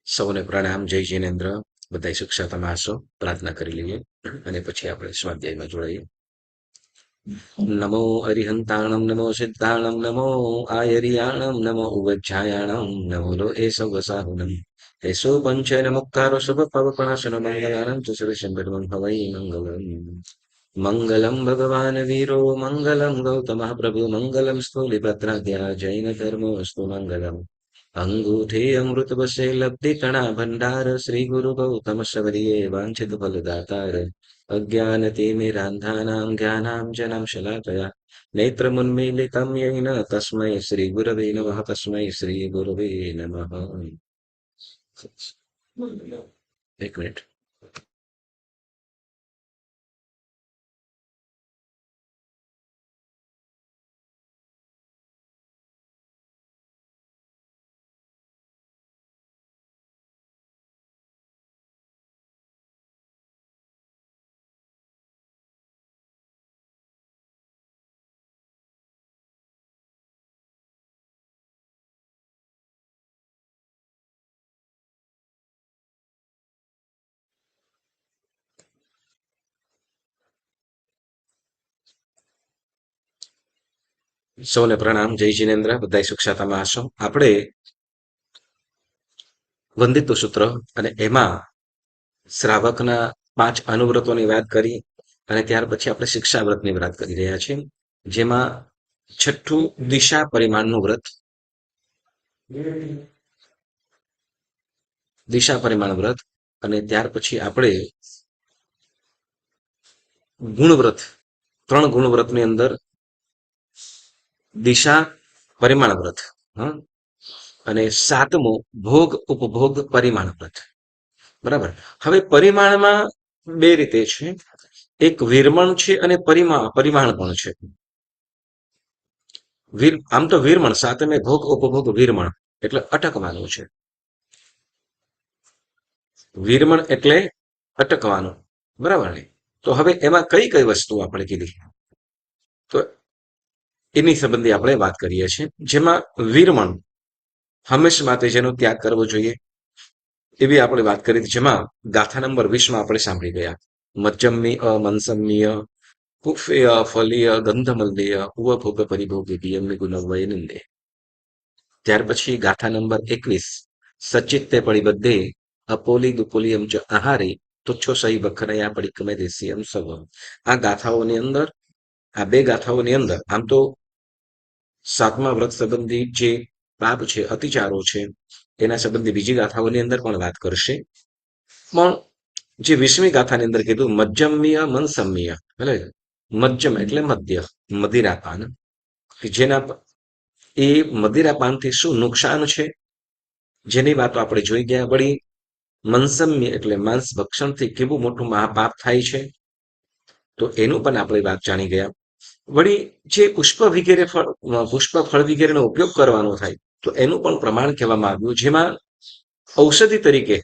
સૌને પ્રણામ. જય જીનેન્દ્ર. બધા સુખ શાંતિમાં હશો. પ્રાર્થના કરી લઈએ અને પછી આપણે સ્વાધ્યાયમાં જોડાઈએ. નમો અરિહંતાણમ નમો સિદ્ધાણમ નમો આયરિયાણમ નમો ઉવજ્જાયાણમ નમો લો એસો વસાહુનમ એસો પંચેન મુક્તારો શુભ પવપણાસન મંગલાણમ ચતુર્શંભરમં હવૈ મંગલમ મંગલમ ભગવાન વીરો મંગલમ ગૌતમ પ્રભુ મંગલમ સ્થૂલિભદ્રાદ્યા જૈન ધર્મોસ્તુ મંગલમ અંગૂઠે અમૃત બસે લબ્ધિ તણા ભંડાર શ્રી ગુરુ ગૌતમ શબરીએ વાંછિત ફલદાતાર अज्ञानतिमिरान्धानां ज्ञानाञ्जनं शलाकया नेत्रमुन्मीलितं येन तस्मै श्रीगुरवे नमः तस्मै श्रीगुरवे नमः. एक मिनिट. સૌને પ્રણામ. જય જીનેન્દ્ર. બધા સુખ શાંતિમાં હશો. આપણે વંદિત્વ સૂત્ર અને એમાં શ્રાવકના 5 અનુવ્રતોની વાત કરી અને ત્યાર પછી આપણે શિક્ષાવ્રતની વાત કરી રહ્યા છીએ, જેમાં છઠ્ઠું દિશા પરિમાણનું વ્રત, દિશા પરિમાણ વ્રત, અને ત્યાર પછી આપણે ગુણવ્રત, 3 ગુણવ્રતની અંદર દિશા પરિમાણ વ્રત, અને 7મો ભોગ ઉપભોગ પરિમાણ વ્રત. બરાબર. હવે પરિમાણમાં 2 રીતે છે, એક વિરમણ છે અને પરિમાણ પણ છે. આમ તો વિરમણ 7મે ભોગ ઉપભોગ વિરમણ એટલે અટકવાનું છે. વિરમણ એટલે અટકવાનું, બરાબર ને? તો હવે એમાં કઈ કઈ વસ્તુ આપણે કીધી તો એની સંબંધી આપણે વાત કરીએ છીએ. જેમાં વિરમણ હંમેશા માટે જેનો ત્યાગ કરવો જોઈએ એવી આપણે વાત કરી, જેમાં ગાથા નંબર 20માં આપણે સાંભળી ગયા. મજ્જમ્મી મનસમ્મીય પુફેય ફલીય ગંધમલ્લીય ઉવભોગ પરિભોગી ગુણવય નિંદે. ત્યાર પછી ગાથા નંબર 21 સચિત્તે પડિબદ્ધે અપોલી દુપોલિયમ ચ આહારે તુચ્છો સહી વખરયા પડિકમે દેશીયમ સવ. આ ગાથાઓની અંદર, આ 2 ગાથાઓની અંદર આમ તો 7મા વ્રત સંબંધી જે પાપ છે, અતિચારો છે, એના સંબંધી બીજી ગાથાઓની અંદર પણ વાત કરશે. પણ જે 20મી ગાથાની અંદર કીધું મજ્જમ્મીય મનસમ્મીય, એટલે મજ્જમ એટલે મદ્ય, મદિરાપાન, જેના એ મદિરાપાનથી શું નુકસાન છે જેની વાતો આપણે જોઈ ગયા. વળી મનસમ્ય એટલે માંસ ભક્ષણથી કેવું મોટું મહાપાપ થાય છે તો એનું પણ આપણે વાત જાણી ગયા. વળી જે પુષ્પ ફળ વગેરેનો ઉપયોગ કરવાનો થાય તો એનું પણ પ્રમાણ કહેવામાં આવ્યું, જેમાં ઔષધિ તરીકે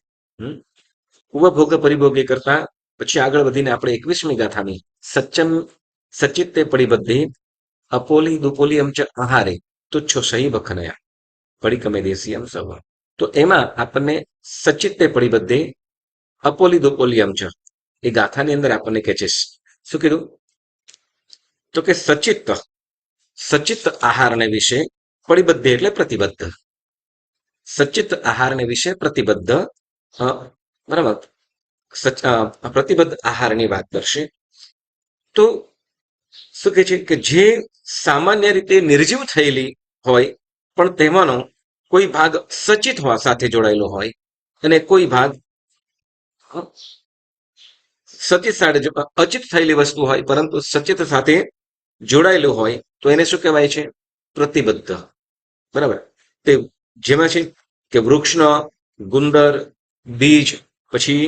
ઉપભોગ પરિભોગી કરતા પછી આગળ વધીને આપણે 21મી ગાથાની સચિત્તે પડિબદ્ધે અપોલી દુપોલિયમ ચ આહારે તુચ્છો સહી વખનયા પડિકમે દેશીયમ સવ. તો એમાં આપણને સચિત્તે પડિબદ્ધે અપોલી દુપોલિયમ ચ એ ગાથાની અંદર આપણને કહે છે શું કીધું તો કે સચિત આહારને વિશે, પડિબદ્ધ એટલે પ્રતિબદ્ધ, સચિત આહારને વિશે પ્રતિબદ્ધ, બરાબર, પ્રતિબદ્ધ આહારની વાત કરશે. તો શું કહે છે કે જે સામાન્ય રીતે નિર્જીવ થયેલી હોય પણ તેમાંનો કોઈ ભાગ સચિત સાથે જોડાયેલો હોય અને કોઈ ભાગ સચિત સાથે અચિત થયેલી વસ્તુ હોય પરંતુ સચિત સાથે જોડાયેલું હોય તો એને શું કહેવાય છે? પ્રતિબદ્ધ. બરાબર. તે જેમાં છે કે વૃક્ષનો ગુંદર, બીજ, પછી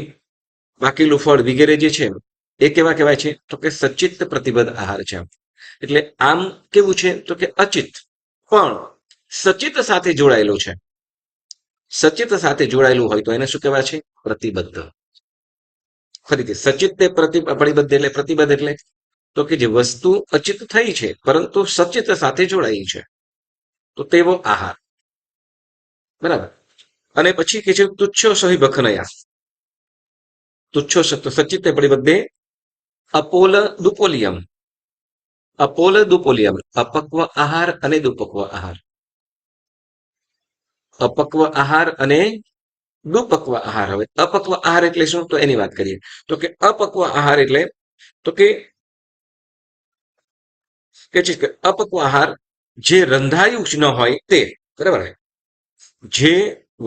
પાકેલું ફળ વગેરે જે છે એ કેવા કહેવાય છે તો કે સચિત પ્રતિબદ્ધ આહાર છે. એટલે આમ કેવું છે તો કે અચિત પણ સચિત સાથે જોડાયેલું છે. સચિત સાથે જોડાયેલું હોય તો એને શું કહેવાય છે? પ્રતિબદ્ધ. ફરીથી સચિત પડિબદ્ધ એટલે પ્રતિબદ્ધ એટલે તો કે જે વસ્તુ અચિત થઈ છે પરંતુ સચિત સાથે જોડાઈ છે તો તેવો આહાર. બરાબર. અને પછી કે છે તુચ્છો સહી બખનયા, તુચ્છો તો સચિત્તે પરિબદ્ધે અપોલ દુપોલિયમ, અપોલ દુપોલિયમ, અપક્વ આહાર અને દુપક્વ આહાર, અપક્વ આહાર અને દુપક્વ આહાર. હવે અપક્વ આહાર એટલે શું, તો એની વાત કરીએ. તો કે અપક્વ આહાર એટલે તો કે છે કે અપક્વ આહાર જે રંધાયું જ ન હોય તે, બરાબર. જે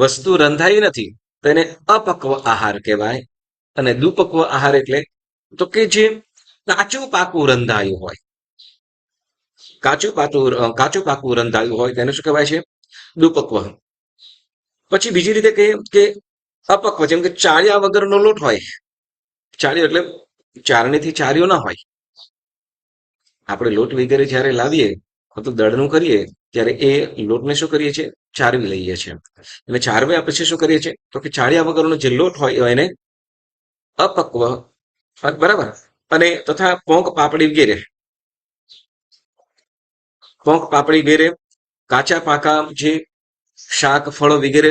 વસ્તુ રંધાઈ નથી તેને અપક્વ આહાર કહેવાય. અને દુપક્વ આહાર એટલે તો કે જે કાચું પાકું રંધાયું હોય, કાચું પાકું રંધાયું હોય તેને શું કહેવાય છે, દુપક્વ. પછી બીજી રીતે કહીએ કે અપક્વ, જેમ કે ચાળિયા વગરનો લોટ હોય, ચાળિયો એટલે ચારણીથી ચાર્યો ના હોય. આપણે લોટ વગેરે જયારે લાવીએ તો દળનું કરીએ ત્યારે એ લોટને શું કરીએ છીએ, ચારવી લઈએ છીએ. અને ચારવ્યા પછી શું કરીએ છીએ, તો કે ચાળિયા વગરનો જે લોટ હોય એને અપક્વ, બરાબર. અને તથા પોંક પાપડી વગેરે, પોંક પાપડી વગેરે કાચા પાકા જે શાક ફળો વગેરે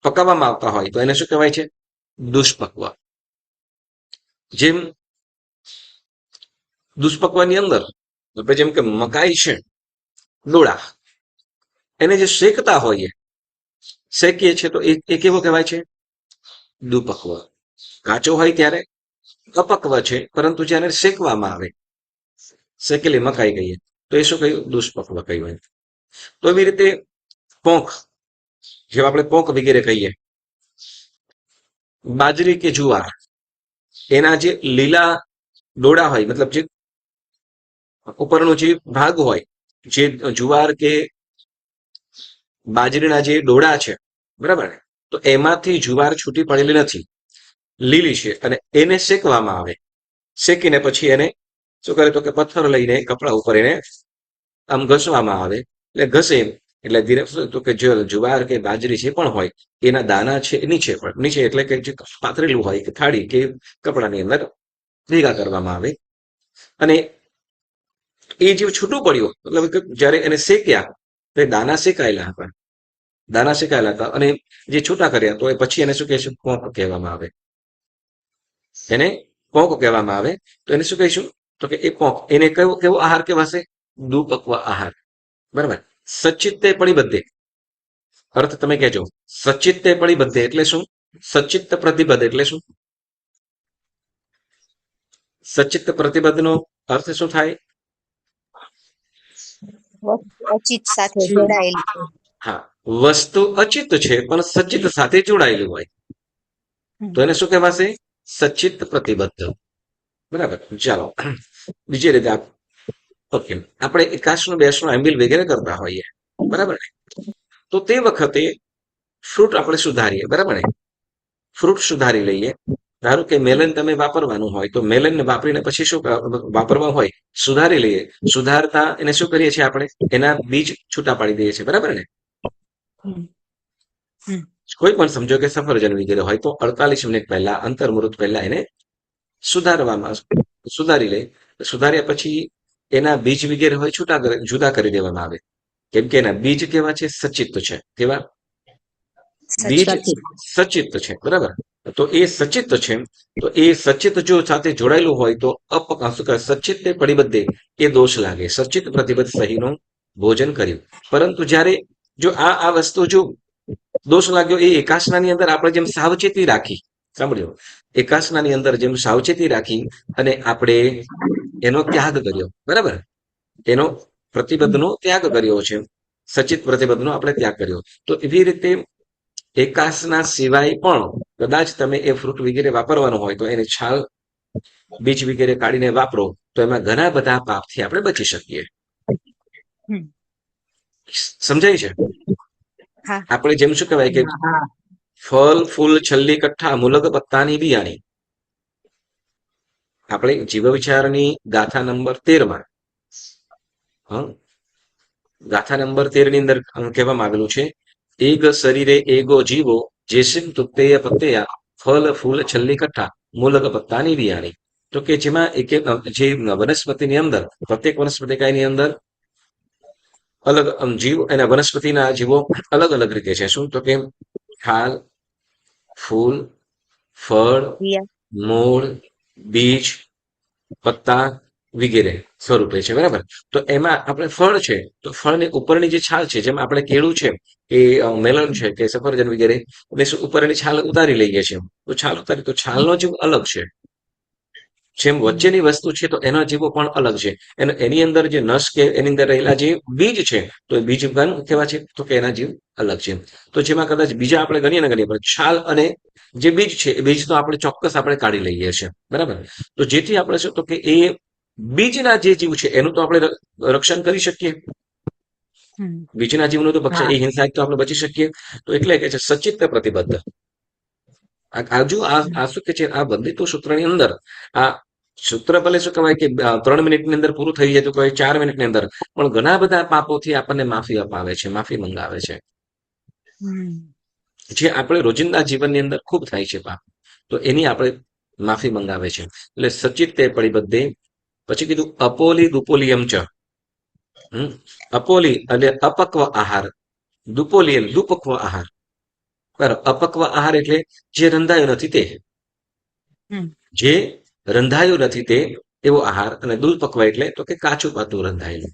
પકાવવામાં આવતા હોય તો એને શું કહેવાય છે, દુષ્પક્વ. જેમ દુષ્પક્વની અંદર જેમ કે મકાઈ છે, ડોળા, એને જે શેકતા હોઈએ, શેકીએ છીએ તો એ કેવો કહેવાય છે, દુપક્વ. કાચો હોય ત્યારે અપક્વ છે, પરંતુ જ્યારે શેકવામાં આવે, શેકેલી મકાઈ કહીએ તો એ શું કહ્યું, દુષ્પક્વ કહ્યું. તો એવી રીતે પોંખ, જેવા આપણે પોંખ વગેરે કહીએ, બાજરી કે જુવાર, એના જે લીલા ડોળા હોય, મતલબ જે ઉપરનો જે ભાગ હોય, જે જુવાર કે બાજરીના જે ડોળા છે, બરાબર, તો એમાંથી જુવાર છૂટી પડેલી નથી, લીલી છે, અને એને શેકવામાં આવે. શેકીને પછી એને શું કરે, તો કે પથ્થર લઈને કપડા ઉપર એને આમ ઘસવામાં આવે. એટલે ઘસે એટલે ધીરે તો કે જો જુવાર કે બાજરી જે પણ હોય એના દાના છે નીચે, પણ નીચે એટલે કે જે પાથરેલું હોય કે થાળી કે કપડાની અંદર ભેગા કરવામાં આવે. અને એ જે છૂટું પડ્યું, મતલબ જયારે એને શેક્યા તો એ દાના શેકાયેલા હતા, દાના શેકાયેલા હતા, અને જે છૂટા કર્યા તો એ પછી એને શું કહેશું, પોંક કહેવામાં આવે. એને પોંક કહેવામાં આવે. તો એને શું કહીશું, તો કે એ પોંક, એને કેવો કેવો આહાર કહેવાશે, દુપક્વ આહાર, બરાબર. સચિત્તે પરિબદ્ધે, અર્થ તમે કહેજો, સચિત્તે પરિબદ્ધે એટલે શું, સચિત્ત પ્રતિબદ્ધ એટલે શું, સચિત્ત પ્રતિબદ્ધ નો અર્થ શું થાય, અચિત સાથે જોડાયેલી છે. હા, વસ્તુ અચિત છે પણ સચિત સાથે જોડાયેલી હોય તો એને શું કહેવાશે, સચિત્ત પ્રતિબદ્ધ, બરાબર. ચાલો બીજી રીતે ઓકે, આપણે એકાશનો બેસનો એમ્બિલ વગેરે કરતા હોઈએ, બરાબર ને, તો તે વખતે ફ્રૂટ આપણે સુધારીએ, બરાબર ને, ફ્રૂટ સુધારી લઈએ. ધારો કે મેલન તમે વાપરવાનું હોય તો મેલનને વાપરીને પછી શું વાપરવા હોય, સુધારી લઈએ. સુધારતા એને શું કરીએ છીએ, આપણે એના બીજ છૂટા પાડી દઈએ છીએ, બરાબર ને. કોઈ પણ સમજો કે સફરજન વગેરે હોય તો 48 મિનિટ પહેલા, અંતર્મુહૂર્ત પહેલા એને સુધારી લે. સુધાર્યા પછી એના બીજ વગેરે હોય જુદા કરી દેવામાં આવે, કેમ કે એના બીજ કેવા છે, સચિત્ત છે. કેવા બીજ, સચિત્ત છે, બરાબર. તો એ સચિત્ત છે, તો એ સચિત્ત જો સાથે જોડાયેલું હોય તો સચિત્તે પરિબદ્ધે એ દોષ લાગે, સચિત્ત પ્રતિબદ્ધ સહીનું ભોજન કર્યું. પરંતુ જ્યારે જો આ વસ્તુ જો દોષ લાગ્યો, એ એકાસનાની અંદર આપણે જેમ સાવચેતી રાખી, સાંભળ્યો, એકાસનાની અંદર જેમ સાવચેતી રાખી અને આપણે એનો ત્યાગ કર્યો, બરાબર, એનો પ્રતિબદ્ધનો ત્યાગ કર્યો છે, સચિત પ્રતિબદ્ધનો આપણે ત્યાગ કર્યો. તો એવી રીતે એકાસના સિવાય પણ કદાચ તમે એ ફ્રૂટ વગેરે વાપરવાનું હોય તો એને છાલ બીજ વગેરે કાઢીને વાપરો તો એમાં ઘણા બધા પાપથી આપણે બચી શકીએ. સમજાય છે? આપણે જેમ શું કહેવાય કે ફળ ફૂલ છલ્લી કઠ્ઠા મુલક પત્તાની બિયાણી, આપણે જીવ વિચારની ગાથા નંબર 13 ગાથા નંબર 13 ની અંદર કહેવામાં આવેલું છે, એગ શરીરે એગો જીવો જેસિમ તુત્તેય પત્તેયા ફળ ફૂલ છલ્લી કઠ્ઠા મૂલક પત્તાની બિયાણી. તો કે જેમાં જે વનસ્પતિની અંદર, પ્રત્યેક વનસ્પતિકાયની અંદર અલગ જીવ અને વનસ્પતિના જીવો અલગ અલગ રીતે છે. શું? તો કે છાલ, ફૂલ, ફળ, ક્રિયા. મૂળ, બીજ, પત્તા વગેરે સ્વરૂપે છે, બરાબર. તો એમાં આપણે ફળ છે તો ફળની ઉપરની જે છાલ છે, જેમાં આપણે કેળું છે કે મેલન છે કે સફરજન વગેરે, એટલે શું ઉપરની છાલ ઉતારી લઈએ છીએ. તો છાલ ઉતારી તો છાલનો જીવ અલગ છે. જેમ વચ્ચેની વસ્તુ છે તો એનો જીવો પણ અલગ છે. એની અંદર જે નસ કે એની અંદર રહેલા જે બીજ છે તો એ બીજ કેવા છે તો કે એના જીવ અલગ છે. તો જેમાં કદાચ બીજા આપણે ગણીએ ને ગણીએ પણ છાલ અને જે બીજ છે એ બીજ તો આપણે ચોક્કસ આપણે કાઢી લઈએ છીએ, બરાબર. તો જેથી આપણે શું તો કે એ બીજના જે જીવ છે એનું તો આપણે રક્ષણ કરી શકીએ. બીજના જીવનું તો ભક્ષણ હા. એ હિંસા તો આપણે બચી શકીએ. તો એટલે કે છે સચિત્ત પ્રતિબદ્ધ. આજુ આ શું કે છે આ બંદિતો સૂત્રની અંદર આ સૂત્ર ભલે શું કહેવાય કે 3 મિનિટની અંદર પૂરું થઈ જાય તો કોઈ 4 મિનિટની અંદર, પણ ઘણા બધા પાપોથી આપણને માફી અપાવે છે, માફી મંગાવે છે. જે આપણે રોજિંદા જીવનની અંદર ખૂબ થાય છે પાપ, તો એની આપણે માફી મંગાવે છે. એટલે સચિત્તે પરિબદ્ધે. પછી કીધું અપોલી દુપોલિયમ ચ. અપોલી એટલે અપક્વ આહાર, દુપોલિયમ દુપક્વ આહાર. બરાબર. અપક્વ આહાર એટલે જે રંધાયો નથી તે, જે રંધાયું નથી તે એવો આહાર. અને દુપક્વ એટલે તો કે કાચું પાકું રંધાયેલું,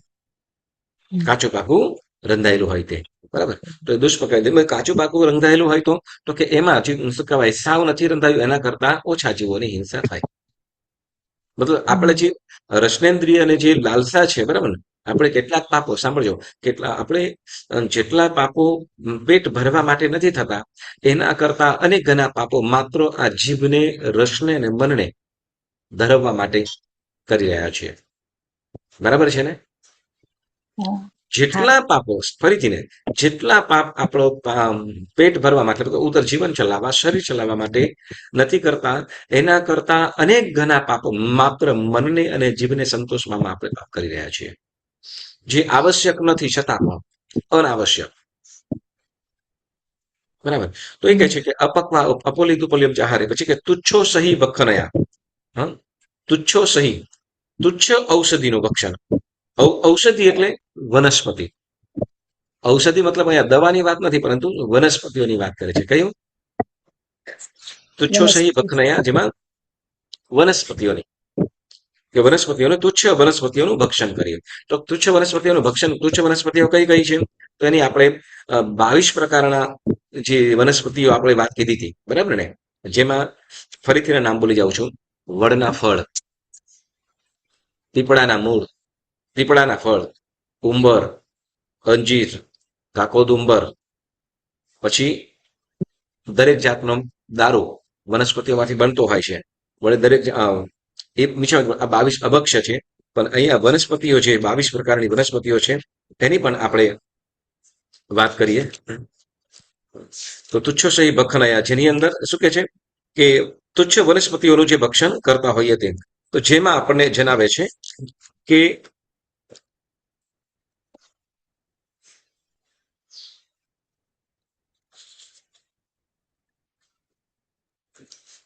કાચું પાકું રંધાયેલું હોય તે, બરાબર. તો એ દુષ્પક્વ કાચું પાકું રંધાયેલું હોય તો કે એમાં જે શું કહેવાય સાવ નથી રંધાયું એના કરતા ઓછા જીવોની હિંસા થાય. મતલબ આપણે જે રસનેન્દ્રિય અને જે લાલસા છે, બરાબર ને, આપણે કેટલાક પાપો સાંભળજો, આપણે જેટલા પાપો પેટ ભરવા માટે નથી થતા એના કરતા અનેક ઘણા પાપો માત્ર આ જીભને, રસને અને મનને ધરવવા માટે કરી રહ્યા છીએ, બરાબર છે ને. જેટલા પાપો ફરીથી ને જેટલા પાપ આપણો પેટ ભરવા માટે ઉત્તર જીવન ચલાવવા, શરીર ચલાવવા માટે નથી કરતા એના કરતા અનેક ઘણા પાપો માત્ર મનને અને જીભને સંતોષવામાં આપણે પાપ કરી રહ્યા છીએ, જે આવશ્યક નથી છતાં પણ અનાવશ્યક, બરાબર. તો એ કહે છે કે અપક્વા અપોલી દુપોલિયમ ચાહારે. પછી કે તુચ્છો સહી વખનયા. તુચ્છો સહી, તુચ્છ ઔષધિનું ભક્ષણ. ઔષધિ એટલે વનસ્પતિ. ઔષધિ મતલબ અહીંયા દવાની વાત નથી, પરંતુ વનસ્પતિઓની વાત કરે છે. કયું? તુચ્છો સહી વખનયા, જેમાં વનસ્પતિઓની કે વનસ્પતિઓને તુચ્છ વનસ્પતિઓનું ભક્ષણ કરીએ. તો તુચ્છ વનસ્પતિઓનું ભક્ષણ, તુચ્છ વનસ્પતિઓ કઈ કઈ છે તો એની આપણે 22 પ્રકારના જે વનસ્પતિઓ આપણે વાત કીધી હતી, બરાબર ને. જેમાં ફરીથી નામ બોલી જાઉં છું. વડના ફળ, પીપળાના મૂળ, પીપળાના ફળ, ઉંબર, અંજીર, કાકોદુંબર, પછી દરેક જાતનો દારૂ વનસ્પતિઓમાંથી બનતો હોય છે. વડે દરેક એ બીજા આ 22 અભક્ષ્ય છે, પણ અહીંયા વનસ્પતિઓ છે 22 પ્રકારની વનસ્પતિઓ છે તેની પણ આપણે વાત કરીએ. તો તુચ્છ સહી ભખનયા, જેની અંદર શું કે છે કે તુચ્છ વનસ્પતિઓનું જે ભક્ષણ કરતા હોઈએ તે, તો જેમાં આપણને જણાવે છે કે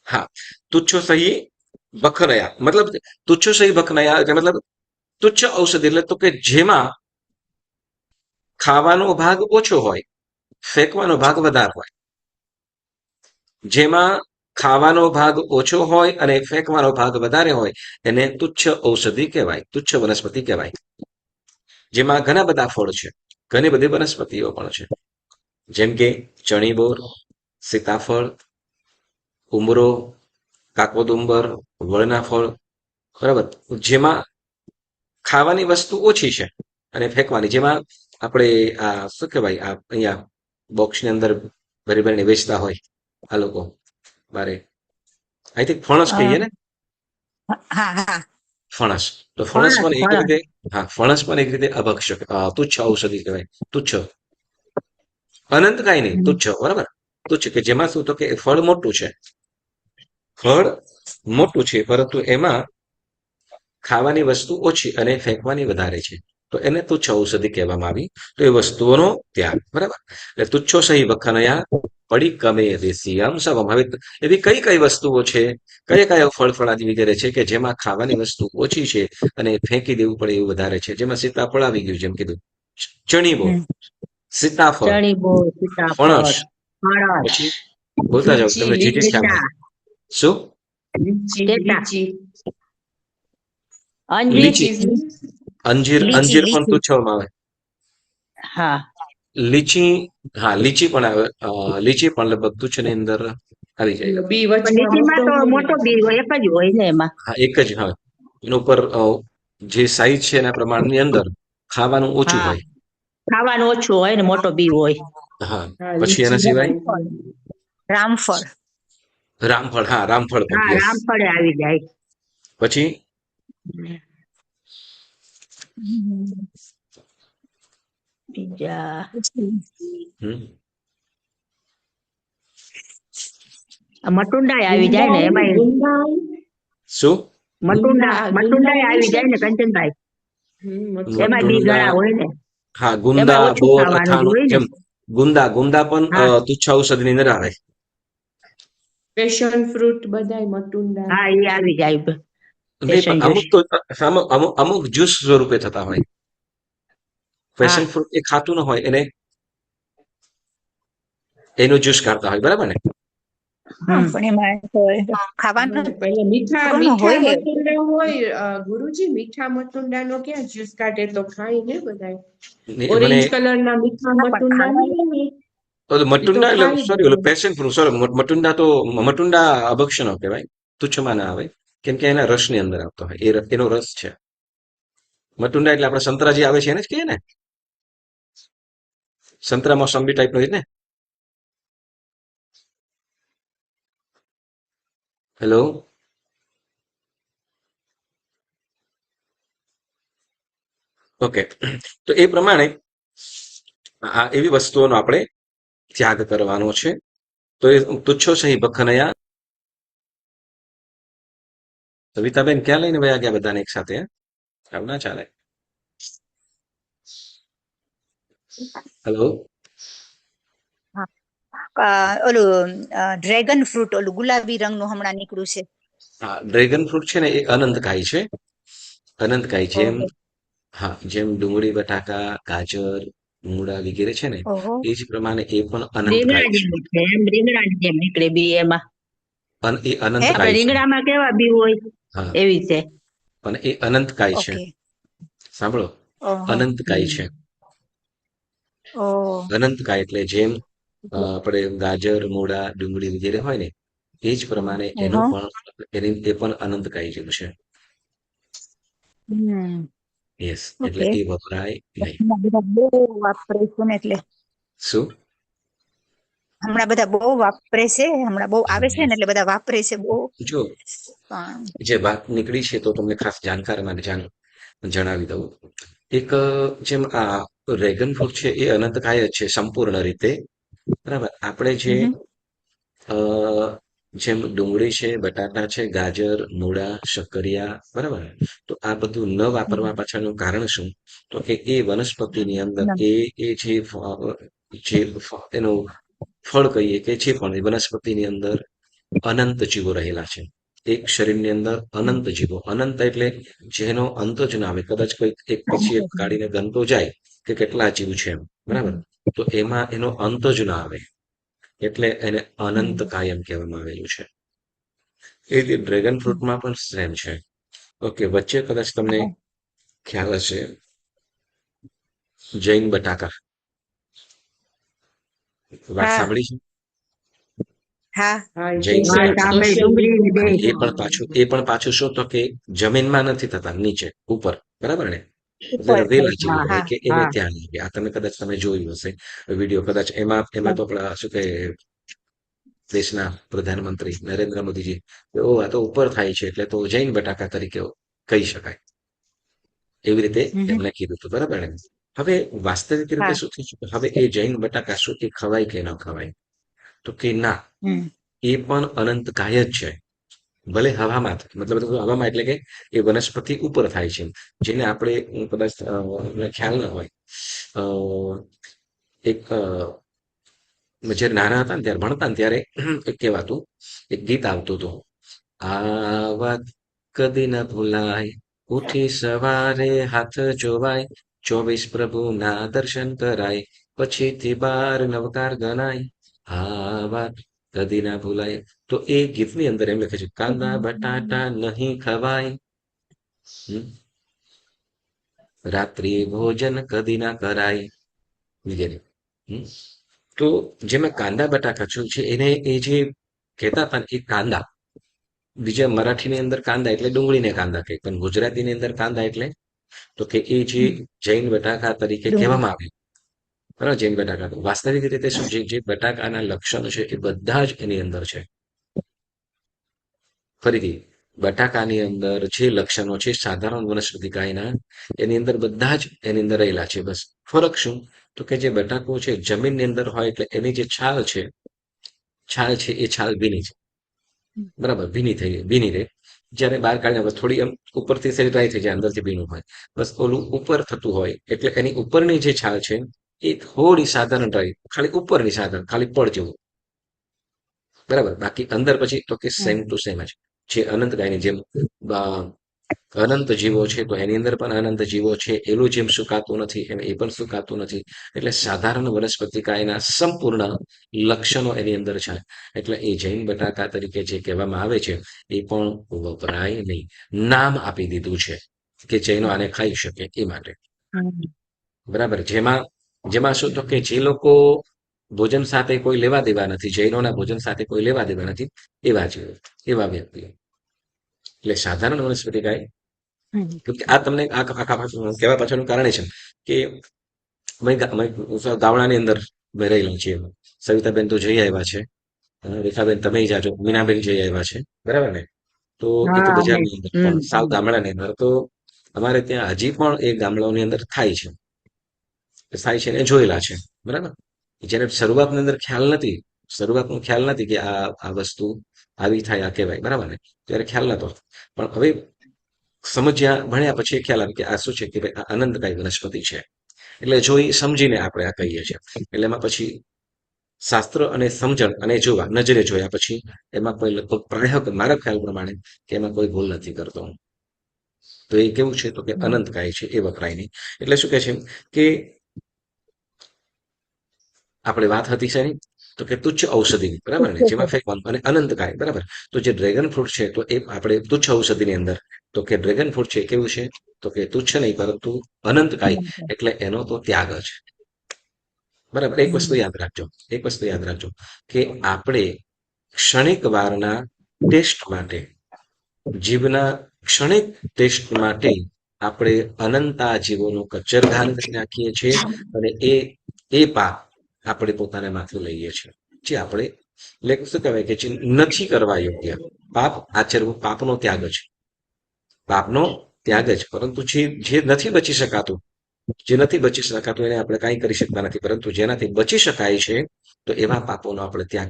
હા, તુચ્છો સહી બખનયા મતલબ તુચ્છો સહી બખનયા એટલે મતલબ તુચ્છ ઔષધિ એટલે તો કે જેમાં ખાવાનો ભાગ ઓછો હોય, ફેંકવાનો ભાગ વધારે હોય. જેમાં ખાવાનો ભાગ ઓછો હોય અને ફેંકવાનો ભાગ વધારે હોય એને તુચ્છ ઔષધિ કહેવાય, તુચ્છ વનસ્પતિ કહેવાય. જેમાં ઘણા બધા ફળ છે, ઘણી બધી વનસ્પતિઓ પણ છે, જેમ કે ચણીબોર, સીતાફળ, ઉમરો, કાકોદુંબર, વળના ફળ, બરાબર. જેમાં ખાવાની વસ્તુ ઓછી છે અને ફેંકવાની, જેમાં આપણે આ શું કહેવાય આ અહીંયા બોક્સની અંદર ભરી ભરીને વેચતા હોય આ લોકો બારે, આઈ થિંક ફણસ કહીએ ને. ફણસ. તો ફણસ પણ એક રીતે, હા, ફણસ પણ એક રીતે અભક્ષ્ય તુચ્છ ઔષધિ કહેવાય. તુચ્છ, અનંત કાંઈ નહીં, તુચ્છ, બરાબર. તુચ્છ કે જેમાં શું તો કે ફળ મોટું છે, ફળ મોટું છે પરંતુ એમાં ખાવાની વસ્તુ ઓછી અને ફેંકવાની વધારે છે, તો એને તુચ્છ ઔષધિ કહેવામાં આવી. તો એ વસ્તુઓનો ત્યાગ, બરાબર. એટલે તુચ્છો સહી વખનયા પડી કમે દેશીયમ સવમ. હવે એવી કઈ કઈ વસ્તુઓ છે, કયા કયા ફળ ફળાદી વગેરે છે કે જેમાં ખાવાની વસ્તુ ઓછી છે અને ફેંકી દેવું પડે એવું વધારે છે. જેમાં સીતાફળ આવી ગયું, જેમ કીધું, ચણીબો, સીતાફળ, ચણીબો, સીતાફળ, ફણસ, ફળસ, પછી બોલતા જાઓ, લીચી, તમને જે જે ખ્યાલ તેતા, હોય. શું? લીચી, તેતા, લીચી, અંજીર, લીચી. અંજીર, લીચી અંજીર પણ લીચી તુચ્છવામાં આવે. હા, લીચી, હા લીચી પણ આવે. લીચી પણ લગભગ તુચ્છની અંદર આવી જાય. બી પણ વચમાં લીચીમાં મોટો તો હોય મોટો ને. બી હોય, એક જ હોય ને એમાં. હા એક જ હા. એના ઉપર જે સાઈઝ છે એના પ્રમાણની અંદર ખાવાનું ઓછું હા, હોય. ખાવાનું ઓછું હોય ને મોટો બી હોય. હા. હા, પછી એના લીચી સિવાય હોય. રામફળ રામફળ, હા રામફળ પણ હા, યસ. રામફળે આવી જાય. પછી હમ. બીજા હમ, મટુંડાય આવી જાય ગુંદા ને હોય ને, એમાં. ગુંદા હોય. શું? મટુંડાય ગુંદા આવી છે. જાય ને કંચનભાઈ. એમાં બી મટુંડા, ઘણા હોય ને. હા એમાં ગુંદા, ઓછું બોર, ખાવાનું જ અથાણું હોય ને. એમ. ગુંદા પણ હા, તુચ્છ ઔષધિની અંદર આવે. પેશન ફ્રૂટ બધાય મટુંડા. હા, એ આવી જાય. નહીં પેશન પણ જ્યુસ. અમુક તો અમુક જ્યુસ સ્વરૂપે થતા હોય. હા, પેશન ફ્રૂટ એ ખાતું ન હોય એને એનું જ્યુસ કાઢતા હોય, બરાબર ને? હા હમ. પણ એમાં તો ખાવાનું હા, પહેલા મીઠા થોડું ન મીઠા હોય મટુંડા હોય. ગુરુજી મીઠા મટુંડાનો ક્યાં જ્યુસ કાઢે તો ખાય ને બધાય. મને ઓરેન્જ કલરના મીઠા હા પણ મટુંડા ખાવાનું મળે ને ઓલું એ તો મટુંડા એટલે ખાય સોરી ઓલું બધા. પેશન ફ્રૂટ સોરી મટુંડા અભક્ષણો કહેવાય. તુચ્છમાં ના આવે કેમ કે એના રસની અંદર આવતો હોય એનો રસ છે. મટુંડા એટલે આપણે સંતરા જે આવે છે એને જ કહીએ ને. સંતરા મોસંબી ટાઈપનો જ ને. હેલો. ઓકે. તો એ પ્રમાણે આ એવી વસ્તુઓનો આપણે ત્યાગ કરવાનો છે. તો એ તુચ્છો સહી બખનયા. સવિતાબેન ક્યાં લઈને વયા ગયા બધાને એક સાથે? આવું ના ચાલે. હેલો. ઓલું ડ્રેગન ફ્રૂટ ઓલું ગુલાબી રંગનું હમણાં નીકળ્યું છે. હા ડ્રેગન ફ્રૂટ છે ને એ અનંતકાય છે. અનંતકાય જેમ ઓહો હા જેમ ડુંગળી, બટાકા, ગાજર, મૂળા વગેરે છે ને ઓહો એ જ પ્રમાણે એ પણ રીંગણા અનંતકાય છે. જેવું છે એમ, રીંગણાની જેમ નીકળે બી એમાં. એ હે આપણે અનંતકાય છે. રીંગણામાં કેવા બી હોય હા એવી છે. પણ એ અનંતકાય છે. ઓકે સાંભળો, ઓહો અનંતકાય છે. ઓહ અનંતકાય એટલે જેમ આપણે ગાજર, મૂળા, ડુંગળી વગેરે હોય ને એ જ પ્રમાણે ઓહો એ પણ અનંતકાય જેવું છે. હમ યસ એટલે ઓકે એ વપરાય નહીં. હમણાં બધા બહુ વાપરે છે ને એટલે શું? હમણાં બધા બહુ વાપરે છે હમણાં બહુ આવે છે ને એટલે બધા વાપરે છે બહુ જો પણ જે વાત નીકળી છે તો તમને ખાસ જાણકાર માટે જણાવી દઉં. એક જેમ આ ડ્રેગન ફ્રૂટ છે એ અનંતકાય જ છે સંપૂર્ણ રીતે. બરાબર. આપણે હમ અ, જેમ ડુંગળી છે, બટાટા છે, ગાજર, મૂળા, શક્કરિયા, બરાબર. તો આ બધું ન વાપરવા પાછળનું કારણ શું? તો કે એ વનસ્પતિની અંદર એ એનું ફળ કહીએ કે જે પણ એ વનસ્પતિની અંદર અનંત જીવો રહેલા છે. એક શરીરની અંદર અનંત જીવો, અનંત એટલે જેનો અંત જ ના આવે. કદાચ કોઈ એક પછી એક કાઢીને ગણતો જાય કે કેટલા જીવ છે એમ, બરાબર. તો એમાં એનો અંત જ ના આવે એટલે એને અનંત કાયમ કહેવામાં આવેલું છે. એ રીતે ડ્રેગન ફ્રૂટમાં પણ સેમ છે. ઓકે વચ્ચે કદાચ તમને ખ્યાલ હશે જૈન બટાકા વાત હા સાંભળી છે? હા હા, જૈન હા, બટાકા ટામેટા, સ્પેશિયલ ડુંગળી ને અને બે. એ પણ પાછું શું તો કે જમીનમાં નથી થતા નીચે ઉપર, બરાબર ને. ઉપર જરા વેલા જેવું હા, હોય હા કે એને હા, ત્યાં લાગે. આ તમે જોયું હશે વિડીયો કદાચ એમાં તો આપણા શું કે દેશના પ્રધાનમંત્રી નરેન્દ્ર મોદીજી ઓ આ તો ઉપર થાય છે એટલે તો જૈન બટાકા તરીકે કહી શકાય. એવી રીતે હમ એમને કીધું હતું, બરાબર ને. હવે વાસ્તવિક રીતે હા શું થયું છે કે હવે એ જૈન બટાકા શું એ ખવાય કે ન ખવાય? તો કે ના, હમ એ પણ અનંતકાય જ છે. ભલે હવામાં થાય, મતલબ હવામાં એટલે કે એ વનસ્પતિ ઉપર થાય છે. જેને આપણે કદાચ અમને ખ્યાલ ન હોય એક જ્યારે નાના હતા ને ત્યારે ભણતા ને ત્યારે એક કહેવાતું એક ગીત આવતું હતું. આ વાત કદી ન ભૂલાય, ઉઠી સવારે હાથ જોવાય, 24 પ્રભુના દર્શન કરાય, પછીથી 12 નવકાર ગણાય, આ વાત કદી ના ભૂલાય. તો એ ગીતની અંદર એમ લખે છે, કાંદા બટાટા નહીં ખવાય, હમ, રાત્રિ ભોજન કદી ના કરાય, વગેરે. હમ. તો જેમાં કાંદા બટાકા શું છે, એને એ જે કહેતા હતા ને, એ કાંદા, બીજા મરાઠીની અંદર કાંદા એટલે ડુંગળીને કાંદા કહે, પણ ગુજરાતીની અંદર કાંદા એટલે તો કે એ જે જૈન બટાકા તરીકે કહેવામાં આવે, બરાબર, જૈન બટાકા. તો વાસ્તવિક રીતે શું છે, જે બટાકાના લક્ષણો છે એ બધા જ એની અંદર છે. ફરીથી, બટાકાની અંદર જે લક્ષણો છે સાધારણ વનસ્પતિ કાયના, એની અંદર બધા જ એની અંદર રહેલા છે. બસ ફરક શું, તો કે જે બટાકો છે જમીનની અંદર હોય એટલે એની જે છાલ છે, એ છાલ ભીની છે, બરાબર, ભીની રહે. જ્યારે બહાર કાઢીને થોડી એમ ઉપરથી સેજ ડ્રાય થઈ જાય, અંદરથી ભીનું હોય. બસ ઓલું ઉપર થતું હોય એટલે એની ઉપરની જે છાલ છે એ થોડી સાધારણ ડ્રાય, ખાલી ઉપરની સાધારણ, ખાલી પડ જેવું, બરાબર. બાકી અંદર પછી તો કે સેમ ટુ સેમ જ છે. અનંત ગાયની જેમ અનંત જીવો છે, તો એની અંદર પણ અનંત જીવો છે. એલું જેમ સુકાતું નથી એમ એ પણ સુકાતું નથી. એટલે સાધારણ વનસ્પતિ કાયના સંપૂર્ણ લક્ષણો એની અંદર છે. એટલે એ જૈન બટાકા તરીકે જે કહેવામાં આવે છે એ પણ વપરાય નહીં. નામ આપી દીધું છે કે જૈનો આને ખાઈ શકે એ માટે, બરાબર. જેમાં શું, તો કે જે લોકો ભોજન સાથે કોઈ લેવા દેવા નથી, જૈનોના ભોજન સાથે કોઈ લેવા દેવા નથી, એવા વ્યક્તિઓ. એટલે સાધારણ વનસ્પતિ કાય, કેમકે આ તમને આખા કહેવા પાછળનું કારણ એ છે કે અમે ગામડાની અંદર રહેલા છીએ. સવિતાબેન તો જઈ આવ્યા છે, રેખાબેન તમે જાજો, મીનાબેન જઈ આવ્યા છે, બરાબર ને. તો એ તો હા અમે બજારની અંદર, પણ સાવ ગામડાની અંદર તો અમારે ત્યાં હજી પણ એ ગામડાઓની અંદર થાય છે ને જોયેલા છે, બરાબર. જ્યારે શરૂઆતની અંદર શરૂઆતનો ખ્યાલ નથી કે આ વસ્તુ આવી થાય, આ કહેવાય, બરાબર ને. ત્યારે ખ્યાલ નતો, પણ હવે સમજ્યા ભણ્યા પછી ખ્યાલ આવે કે આ શું છે, કે ભાઈ આ અનંતકાય વનસ્પતિ છે. એટલે જોઈ સમજીને આપણે આ કહીએ છીએ. એટલે એમાં પછી શાસ્ત્ર અને સમજણ અને નજરે જોયા પછી એમાં કોઈ લગભગ પ્રાય મારા ખ્યાલ પ્રમાણે કે એમાં કોઈ ભૂલ નથી કરતો. તો એ કેવું છે, તો કે અનંતકાય છે, એ વપરાય નહીં. એટલે શું કે છે કે આપણે વાત હતી છે તો કે તુચ્છ ઔષધિની, બરાબર ને, જેમાં ફેંકવાનું, અને અનંતકાય, બરાબર. તો જે ડ્રેગન ફ્રૂટ છે તો એ આપણે તુચ્છ ઔષધિની અંદર, તો કે ડ્રેગન ફ્રૂટ છે કેવું છે, તો કે તુચ્છ નહીં પરંતુ અનંતકાય, એટલે એનો તો ત્યાગ જ, બરાબર. એક વસ્તુ યાદ રાખજો કે આપણે ક્ષણિક વારના ટેસ્ટ માટે, જીભના ક્ષણિક ટેસ્ટ માટે આપણે અનંતા જીવોનું કચ્ચરઘાન કરી નાખીએ છીએ, અને એ પાપ આપણે પોતાને માથે લઈએ છીએ. જે આપણે શું કહેવાય કે જે નથી કરવા યોગ્ય પાપ આચરવું, પાપનો ત્યાગ જ, પરંતુ જે નથી બચી શકાતું, એને આપણે કાંઈ કરી શકતા નથી. પરંતુ જેનાથી બચી શકાય છે તો એવા પાપોનો આપણે ત્યાગ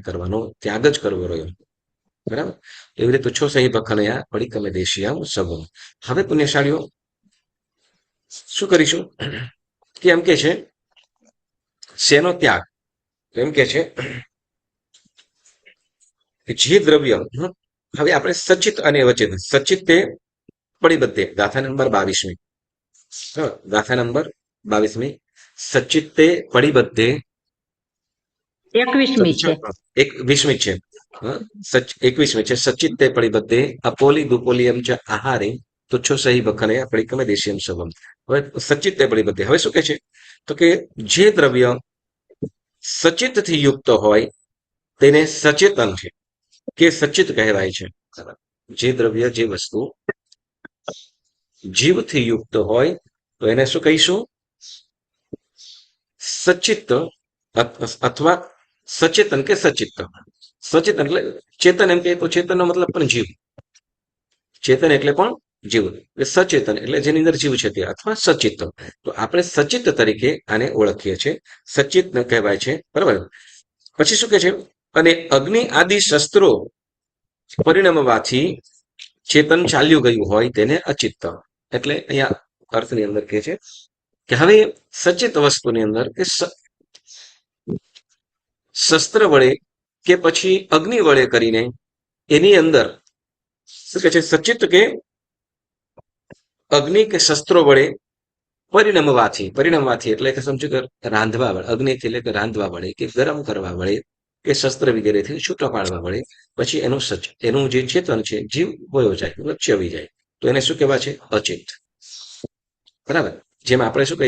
જ કરવો રહ્યો, બરાબર. એવી રીતે તુચ્છો સહી બખણયા પડીકમે દેશિયામ સગુણ. હવે પુણ્યશાળીઓ શું કરીશું કે એમ કે છે શેનો ત્યાગ, એમ કે છે જે દ્રવ્ય, હવે આપણે સચિત અને અવચેતન, સચિત તે પડીબદ્ધે, ગાથા નંબર 22મી, ગાથા નંબર 22મી, સચિત તે પડીબદ્ધે, 21મી છે. 21મી છે, 21મી છે. સચિત તે પડીબદ્ધે અપોલી દુપોલિયમ ચ આહારે તુચ્છો સહી બખને પડીકમે દેશિયમ સવમ. હવે સચિત તે પડીબદ્ધે, હવે શું કે છે, તો કે જે દ્રવ્ય સચિતથી યુક્ત હોય તેને સચેતન છે કે સચિત કહેવાય છે. જે દ્રવ્ય, જે વસ્તુ જીવથી યુક્ત હોય તો એને શું કહીશું, સચિત અથવા સચેતન કે સચિત. સચેતન એટલે ચેતન, એમ કે તો ચેતનનો મતલબ પણ જીવ, ચેતન એટલે પણ જીવ, સચેતન એટલે જેની અંદર જીવ છે તે, અથવા સચિત. તો આપણે સચિત તરીકે આને ઓળખીએ છીએ, સચિત કહેવાય છે, બરાબર. પછી શું કે છે, અને અગ્નિ આદિ શસ્ત્રો પરિણમવાથી ચેતન ચાલ્યું ગયું હોય તેને અચિત્ત. એટલે અહીંયા અર્થની અંદર કહે છે કે હવે સચિત વસ્તુની અંદર કે શસ્ત્ર વડે કે પછી અગ્નિ વડે કરીને એની અંદર શું કે છે, સચિત કે અગ્નિ કે શસ્ત્રો વડે પરિણમવાથી એટલે કે સમજો કે રાંધવા વડે, અગ્નિથી એટલે કે રાંધવા વડે કે ગરમ કરવા વડે કે શસ્ત્ર વગેરેથી છૂટા પાડવા પડે પછી એનું જે ચેતન છે જીવ વયો જાય ચ્યવી જાય તો એને શું કહેવાય છે? અચિત. બરાબર. જેમ આપણે શું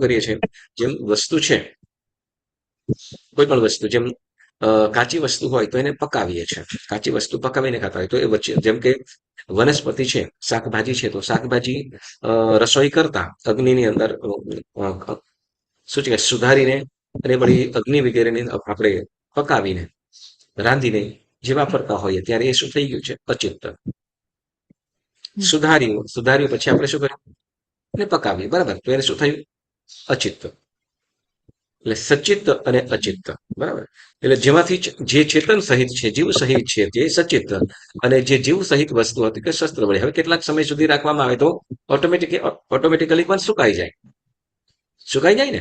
કરીએ છીએ જેમ વસ્તુ છે કોઈ પણ વસ્તુ જેમ કાચી વસ્તુ હોય તો એને પકાવીએ છીએ, કાચી વસ્તુ પકાવીને ખાતા હોય તો એ વચ્ચે જેમ કે વનસ્પતિ છે, શાકભાજી છે, તો શાકભાજી રસોઈ કરતા અગ્નિની અંદર શું છે સુધારીને અને વળી અગ્નિ વગેરેને આપણે પકાવીને રાંધીને જે વાપરતા હોઈએ ત્યારે એ શું થઈ ગયું છે? અચિત્ત. સુધાર્યું પછી આપણે શું કર્યું? ને પકાવી. બરાબર. તો એને શું થયું? અચિત્ત. એટલે સચિત્ત અને અચિત્ત. બરાબર. એટલે જેમાંથી જે ચેતન સહિત છે, જીવ સહિત છે તે સચિત્ત, અને જે જીવ સહિત વસ્તુ હતી કે શસ્ત્ર વડે હવે કેટલાક સમય સુધી રાખવામાં આવે તો ઓટોમેટિકલી પણ સુકાઈ જાય ને.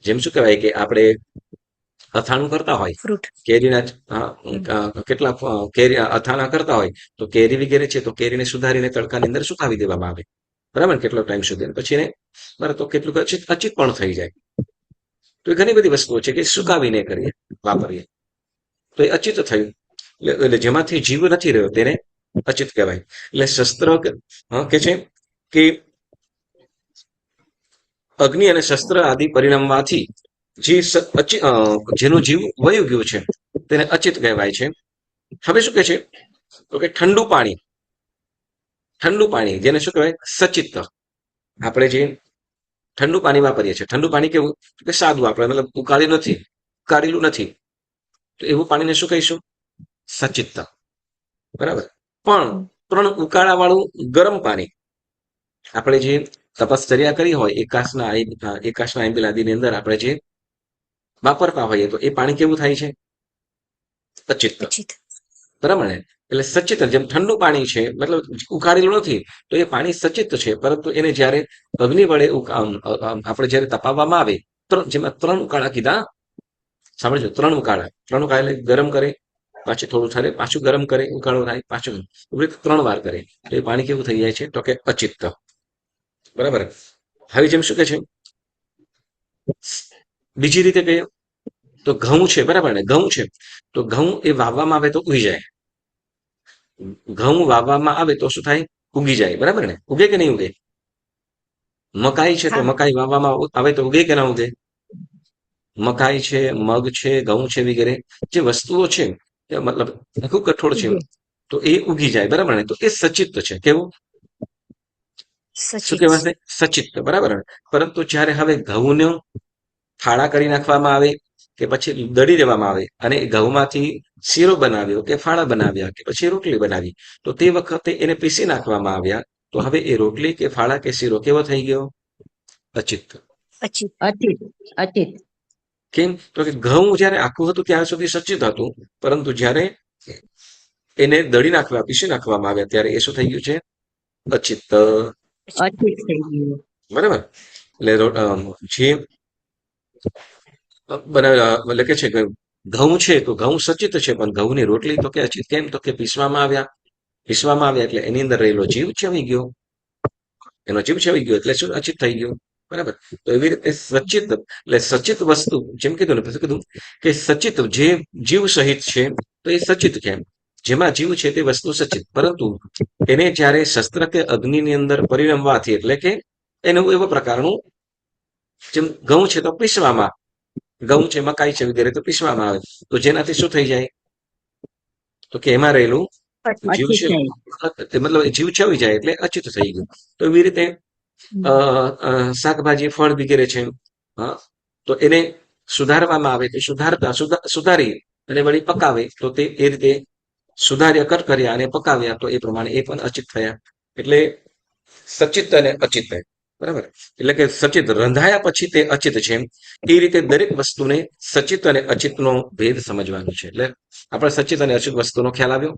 જેમ શું કહેવાય કે આપણે અથાણું કરતા હોય ફ્રૂટ. કેરીના કેટલા કેરી અથાણા કરતા હોય તો કેરી વગેરે છે તો કેરીને સુધારીને તડકાની અંદર સુકાવી દેવામાં આવે. બરાબર. કેટલો ટાઈમ સુધી પછી એને બરાબર તો કેટલું અચિત પણ થઈ જાય. તો એ ઘણી બધી વસ્તુઓ છે કે સુકાવીને વાપરીએ તો એ અચિત થયું. એટલે જેમાંથી જીવ નથી રહ્યો તેને અચિત કહેવાય. એટલે શસ્ત્ર કે છે કે અગ્નિ અને શસ્ત્ર આદિ પરિણામવાથી જેનું જીવ વયું ગયું છે તેને અચિત કહેવાય છે. હવે શું કહે છે તો કે ઠંડુ પાણી જેને શું કહેવાય? સચિત્ત. આપણે જે ઠંડુ પાણી વાપરીએ છીએ, ઠંડુ પાણી કેવું કે સાદું, આપણે મતલબ ઉકાળેલું નથી, તો એવું પાણીને શું કહીશું? સચિત્ત. બરાબર. પણ ઉકાળા વાળું ગરમ પાણી આપણે જે તપશ્ચર્યા કરી હોય એકાશના આંબિલ આદિની અંદર આપણે જે વાપરતા હોઈએ તો એ પાણી કેવું થાય છે? અચિત્ત. બરાબર ને. એટલે સચિત્ત જેમ ઠંડુ પાણી છે મતલબ ઉકાળેલું નથી તો એ પાણી સચિત્ત છે, પરંતુ એને જયારે અગ્નિ વડે આપણે જયારે તપાવવામાં આવે જેમાં 3 ઉકાળા કીધા. સાંભળજો, 3 ઉકાળા એટલે ગરમ કરે, પાછું થોડું થાય, પાછું ગરમ કરે, ઉકાળો થાય, પાછું 3 વાર કરે તો એ પાણી કેવું થઈ જાય છે? તો કે અચિત્ત. બરાબર. હવે જેમ શું કે છે બીજી રીતે કહીએ તો ઘઉં છે. બરાબર ને. ઘઉં છે તો ઘઉં એ વાવવામાં આવે તો ઉગી જાય. ઘઉં વાવવામાં આવે તો શું થાય? ઉગી જાય. બરાબર ને. ઉગે કે નહીં ઉગે? મકાઈ છે તો મકાઈ વાવવામાં આવે તો ઉગે કે ના ઉગે? મકાઈ છે, મગ છે, ઘઉં છે વગેરે જે વસ્તુઓ છે મતલબ ખૂબ કઠોળ છે તો એ ઉગી જાય. બરાબર ને. તો એ સચિત્ત છે. કેવું? શું કહેવાશે? સચિત્ત. બરાબર. પરંતુ જયારે હવે ઘઉંનો ફાળા કરી નાખવામાં આવે કે પછી દળી દેવામાં આવે અને ઘઉંમાંથી શીરો બનાવ્યો કે ફાળા બનાવ્યા કે પછી રોટલી બનાવી તો તે વખતે એને પીસી નાખવામાં આવ્યા તો હવે એ રોટલી કે ફાળા કે શીરો કેવો થઈ ગયો? અચિત્ત. અચિત. કેમ? તો કે ઘઉં જયારે આખું હતું ત્યાં સુધી સચિત હતું, પરંતુ જયારે એને પીસી નાખવામાં આવ્યા ત્યારે એ શું થઈ ગયું છે? અચિત્ત. અચિત થઈ ગયું. બરાબર. એટલે જે એટલે કે છે કે ઘઉં છે તો ઘઉં સચિત છે, પણ ઘઉંની રોટલી તો કે અચિત. કેમ? તો કે પીસવામાં આવ્યા એટલે એની અંદર રહેલો જીવ છેવી ગયો. એનો જીવ છેવી ગયો એટલે શું? અચિત થઈ ગયો. બરાબર. તો એવી રીતે સચિત એટલે સચિત વસ્તુ જેમ કીધું ને પછી કીધું કે સચિત જે જીવ સહિત છે તો એ સચિત કેમ? જેમાં જીવ છે તે વસ્તુ સચિત, પરંતુ એને જયારે શસ્ત્ર કે અગ્નિની અંદર પરિણમવાથી એટલે કે એનું એવા પ્રકારનું જેમ ઘઉં છે તો પીસવામાં, ઘઉં છે, મકાઈ છે વગેરે તો પીસવામાં આવે તો જેનાથી શું થઈ જાય? તો કે એમાં રહેલું જીવ છે મતલબ જીવ છવી જાય એટલે અચિત થઈ ગયું. તો એવી રીતે શાકભાજી, ફળ વગેરે છે તો એને સુધારવામાં આવે કે સુધારી અને વળી પકાવે તો તે એ રીતે કટ કર્યા અને પકાવ્યા તો એ પ્રમાણે એ પણ અચિત થયા. એટલે સચિત અને અચિત. બરાબર. એટલે કે સચિત રંધાયા પછી તે અચિત છે. એ રીતે દરેક વસ્તુને સચિત અને અચિતનો ભેદ સમજવાનો છે. એટલે આપણે સચિત અને અચિત વસ્તુનો ખ્યાલ આવ્યો?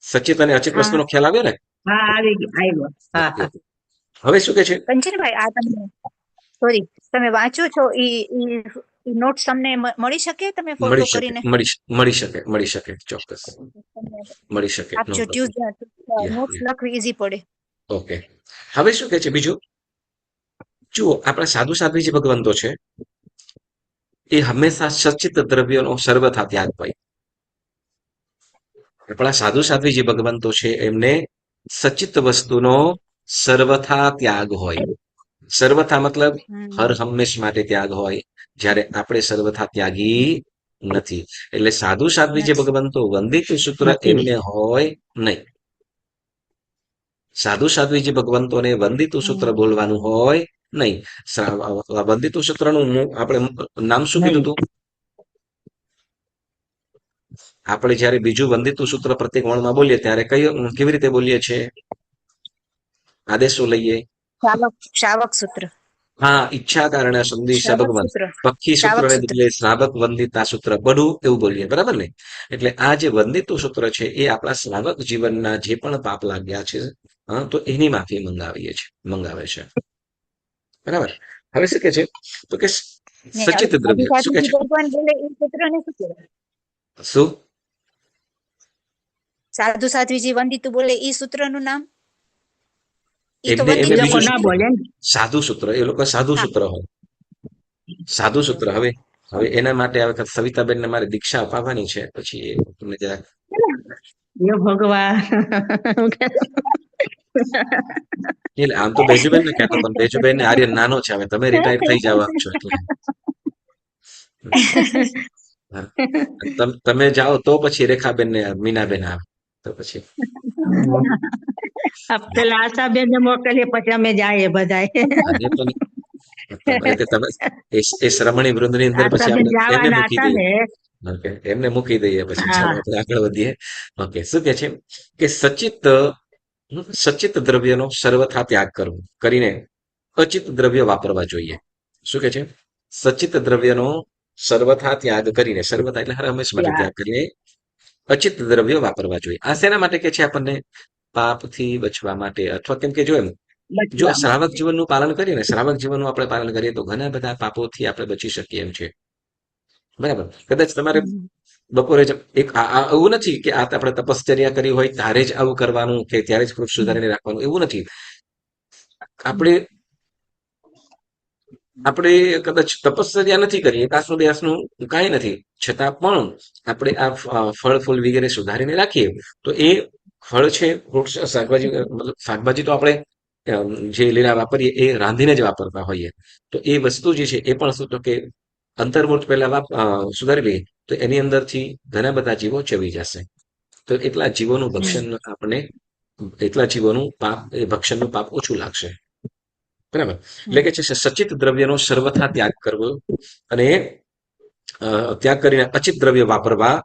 સચિત અને અચિત વસ્તુનો ખ્યાલ આવ્યો ને? આવ્યો. હવે શું કે છે? કંચનભાઈ, આ તમે વાંચો છો ઈ નોટ્સ તમને મળી શકે? તમે ફોટો કરીને મળી શકે ચોક્કસ મળી શકે. આપજો. નોટ્સ લખવી ઈઝી પડે. ઓકે. હવે શું કે છે બીજું? જુઓ, આપણા સાધુ સાધ્વી જે ભગવંતો છે એ હંમેશા સચિત દ્રવ્યનો સર્વથા ત્યાગ હોય. આપણા સાધુ સાધ્વી જે ભગવંતો છે એમને સચિત વસ્તુનો સર્વથા ત્યાગ હોય. સર્વથા મતલબ હર હંમેશ માટે ત્યાગ હોય, જ્યારે આપણે સર્વથા ત્યાગી નથી. એટલે સાધુ સાધ્વી જે ભગવંતો વંદિત સૂત્ર નથી. એમને હોય નહીં. સાધુ સાધ્વી જે ભગવંતોને વંદિતું સૂત્ર બોલવાનું હોય નહીં. વંદિતું સૂત્રનું આપણે નામ શું કીધું હતું? આપણે જયારે બીજું વંદિતું સૂત્ર પ્રત્યેક વર્ણમાં બોલીએ ત્યારે કેવી રીતે બોલીએ છીએ? આદેશો લઈએ. શાવક સૂત્ર. હા, ઈચ્છા કારણે સંધિ શ્રાવક સબગવંત. સૂત્ર. પક્ષી શ્રાવક સૂત્રને સૂત્ર. બદલે શ્રાવક વંદિતા સૂત્ર બડું એવું બોલીએ, બરાબર ને? એટલે આ જે વંદિતું સૂત્ર છે એ આપણા શ્રાવક જીવનના જે પણ પાપ લાગ્યા છે, તો એની માફી મંગાવે છે. બરાબર. હવે શું કે છે? તો કે સચિત દ્રવ્ય શું કે છે? ભગવાન બોલે એ સૂત્રને શું કહેવાય? શું? સાધુ સાધ્વીજી વંદિતું બોલે એ સૂત્રનું નામ? ઈ તો એમને એ વંદિતું લોકો બીજું ના સૂત્ર, બોલે ને. સાધુ સૂત્ર, એ લોકો સાધુ હા. સૂત્ર હોય. સાધુ સૂત્ર. હવે એના માટે આ વખત સવિતાબેનને મારે દીક્ષા અપાવવાની છે, પછી તમને જરાક એ ભગવાન. એટલે આમ તો બેજુબેન ને કહેતો, પણ બેજુબેન ને આર્યન નાનો છે, હવે તમે રિટાયર થઈ જવા છો એટલે તમે જાઓ તો પછી રેખાબેન ને મીનાબેન આવે તો પછી પેલા આશાબેન ને મોકલીએ પછી અમે જાય બધાય. આજે તો તમે એ શ્રમણી વૃંદ ની અંદર પછી આશાબેન આપણે એમને જવાના મૂકી હતા દઈએ. ને. ઓકે, એમને મૂકી દઈએ પછી. ચાલો હા. આપણે આગળ વધીએ. ઓકે, શું કે છે કે સચિત દ્રવ્યનો સર્વથા ત્યાગ કરીને અચિત દ્રવ્ય વાપરવા જોઈએ. શું કે છે? સચિત દ્રવ્યનો સર્વથા ત્યાગ કરીને, સર્વથા એટલે હર હંમેશ માટે ત્યાગ કરીને અચિત દ્રવ્યો વાપરવા જોઈએ. આ શેના માટે કે છે? આપણને પાપથી બચવા માટે. અથવા કેમ કે જો શ્રાવક જીવનનું પાલન કરીએ ને, શ્રાવક જીવનનું આપણે પાલન કરીએ તો ઘણા બધા પાપોથી આપણે બચી શકીએ એમ છે. બરાબર. કદાચ તમારે બપોરે એવું નથી કે આપણે તપશ્ચર્યા કરી હોય ત્યારે જ આવું કરવાનું, કે ત્યારે જ કૃપ સુધારીને રાખવાનું, એવું નથી. આપણે કદાચ તપશ્ચર્યા નથી કરી, એકાસનો બેસનું કાંઈ નથી, છતાં પણ આપણે આ ફળ ફૂલ વગેરે સુધારીને રાખીએ તો એ ફળ છે, વૃક્ષ, શાકભાજી, મતલબ શાકભાજી તો આપણે જે લીલા વાપરીએ એ રાંધીને જ વાપરતા હોઈએ. તો એ વસ્તુ જે છે એ પણ શું તો કે અંતર્મુહૂર્ત પહેલા સુધારી લઈએ તો એની અંદરથી ઘણા બધા જીવો ચવી જશે. તો એટલા જીવોનું પાપ, એ ભક્ષણનું પાપ ઓછું લાગશે. બરાબર. એટલે કે છે સચિત દ્રવ્યનો સર્વથા ત્યાગ કરવો અને ત્યાગ કરીને અચિત દ્રવ્ય વાપરવા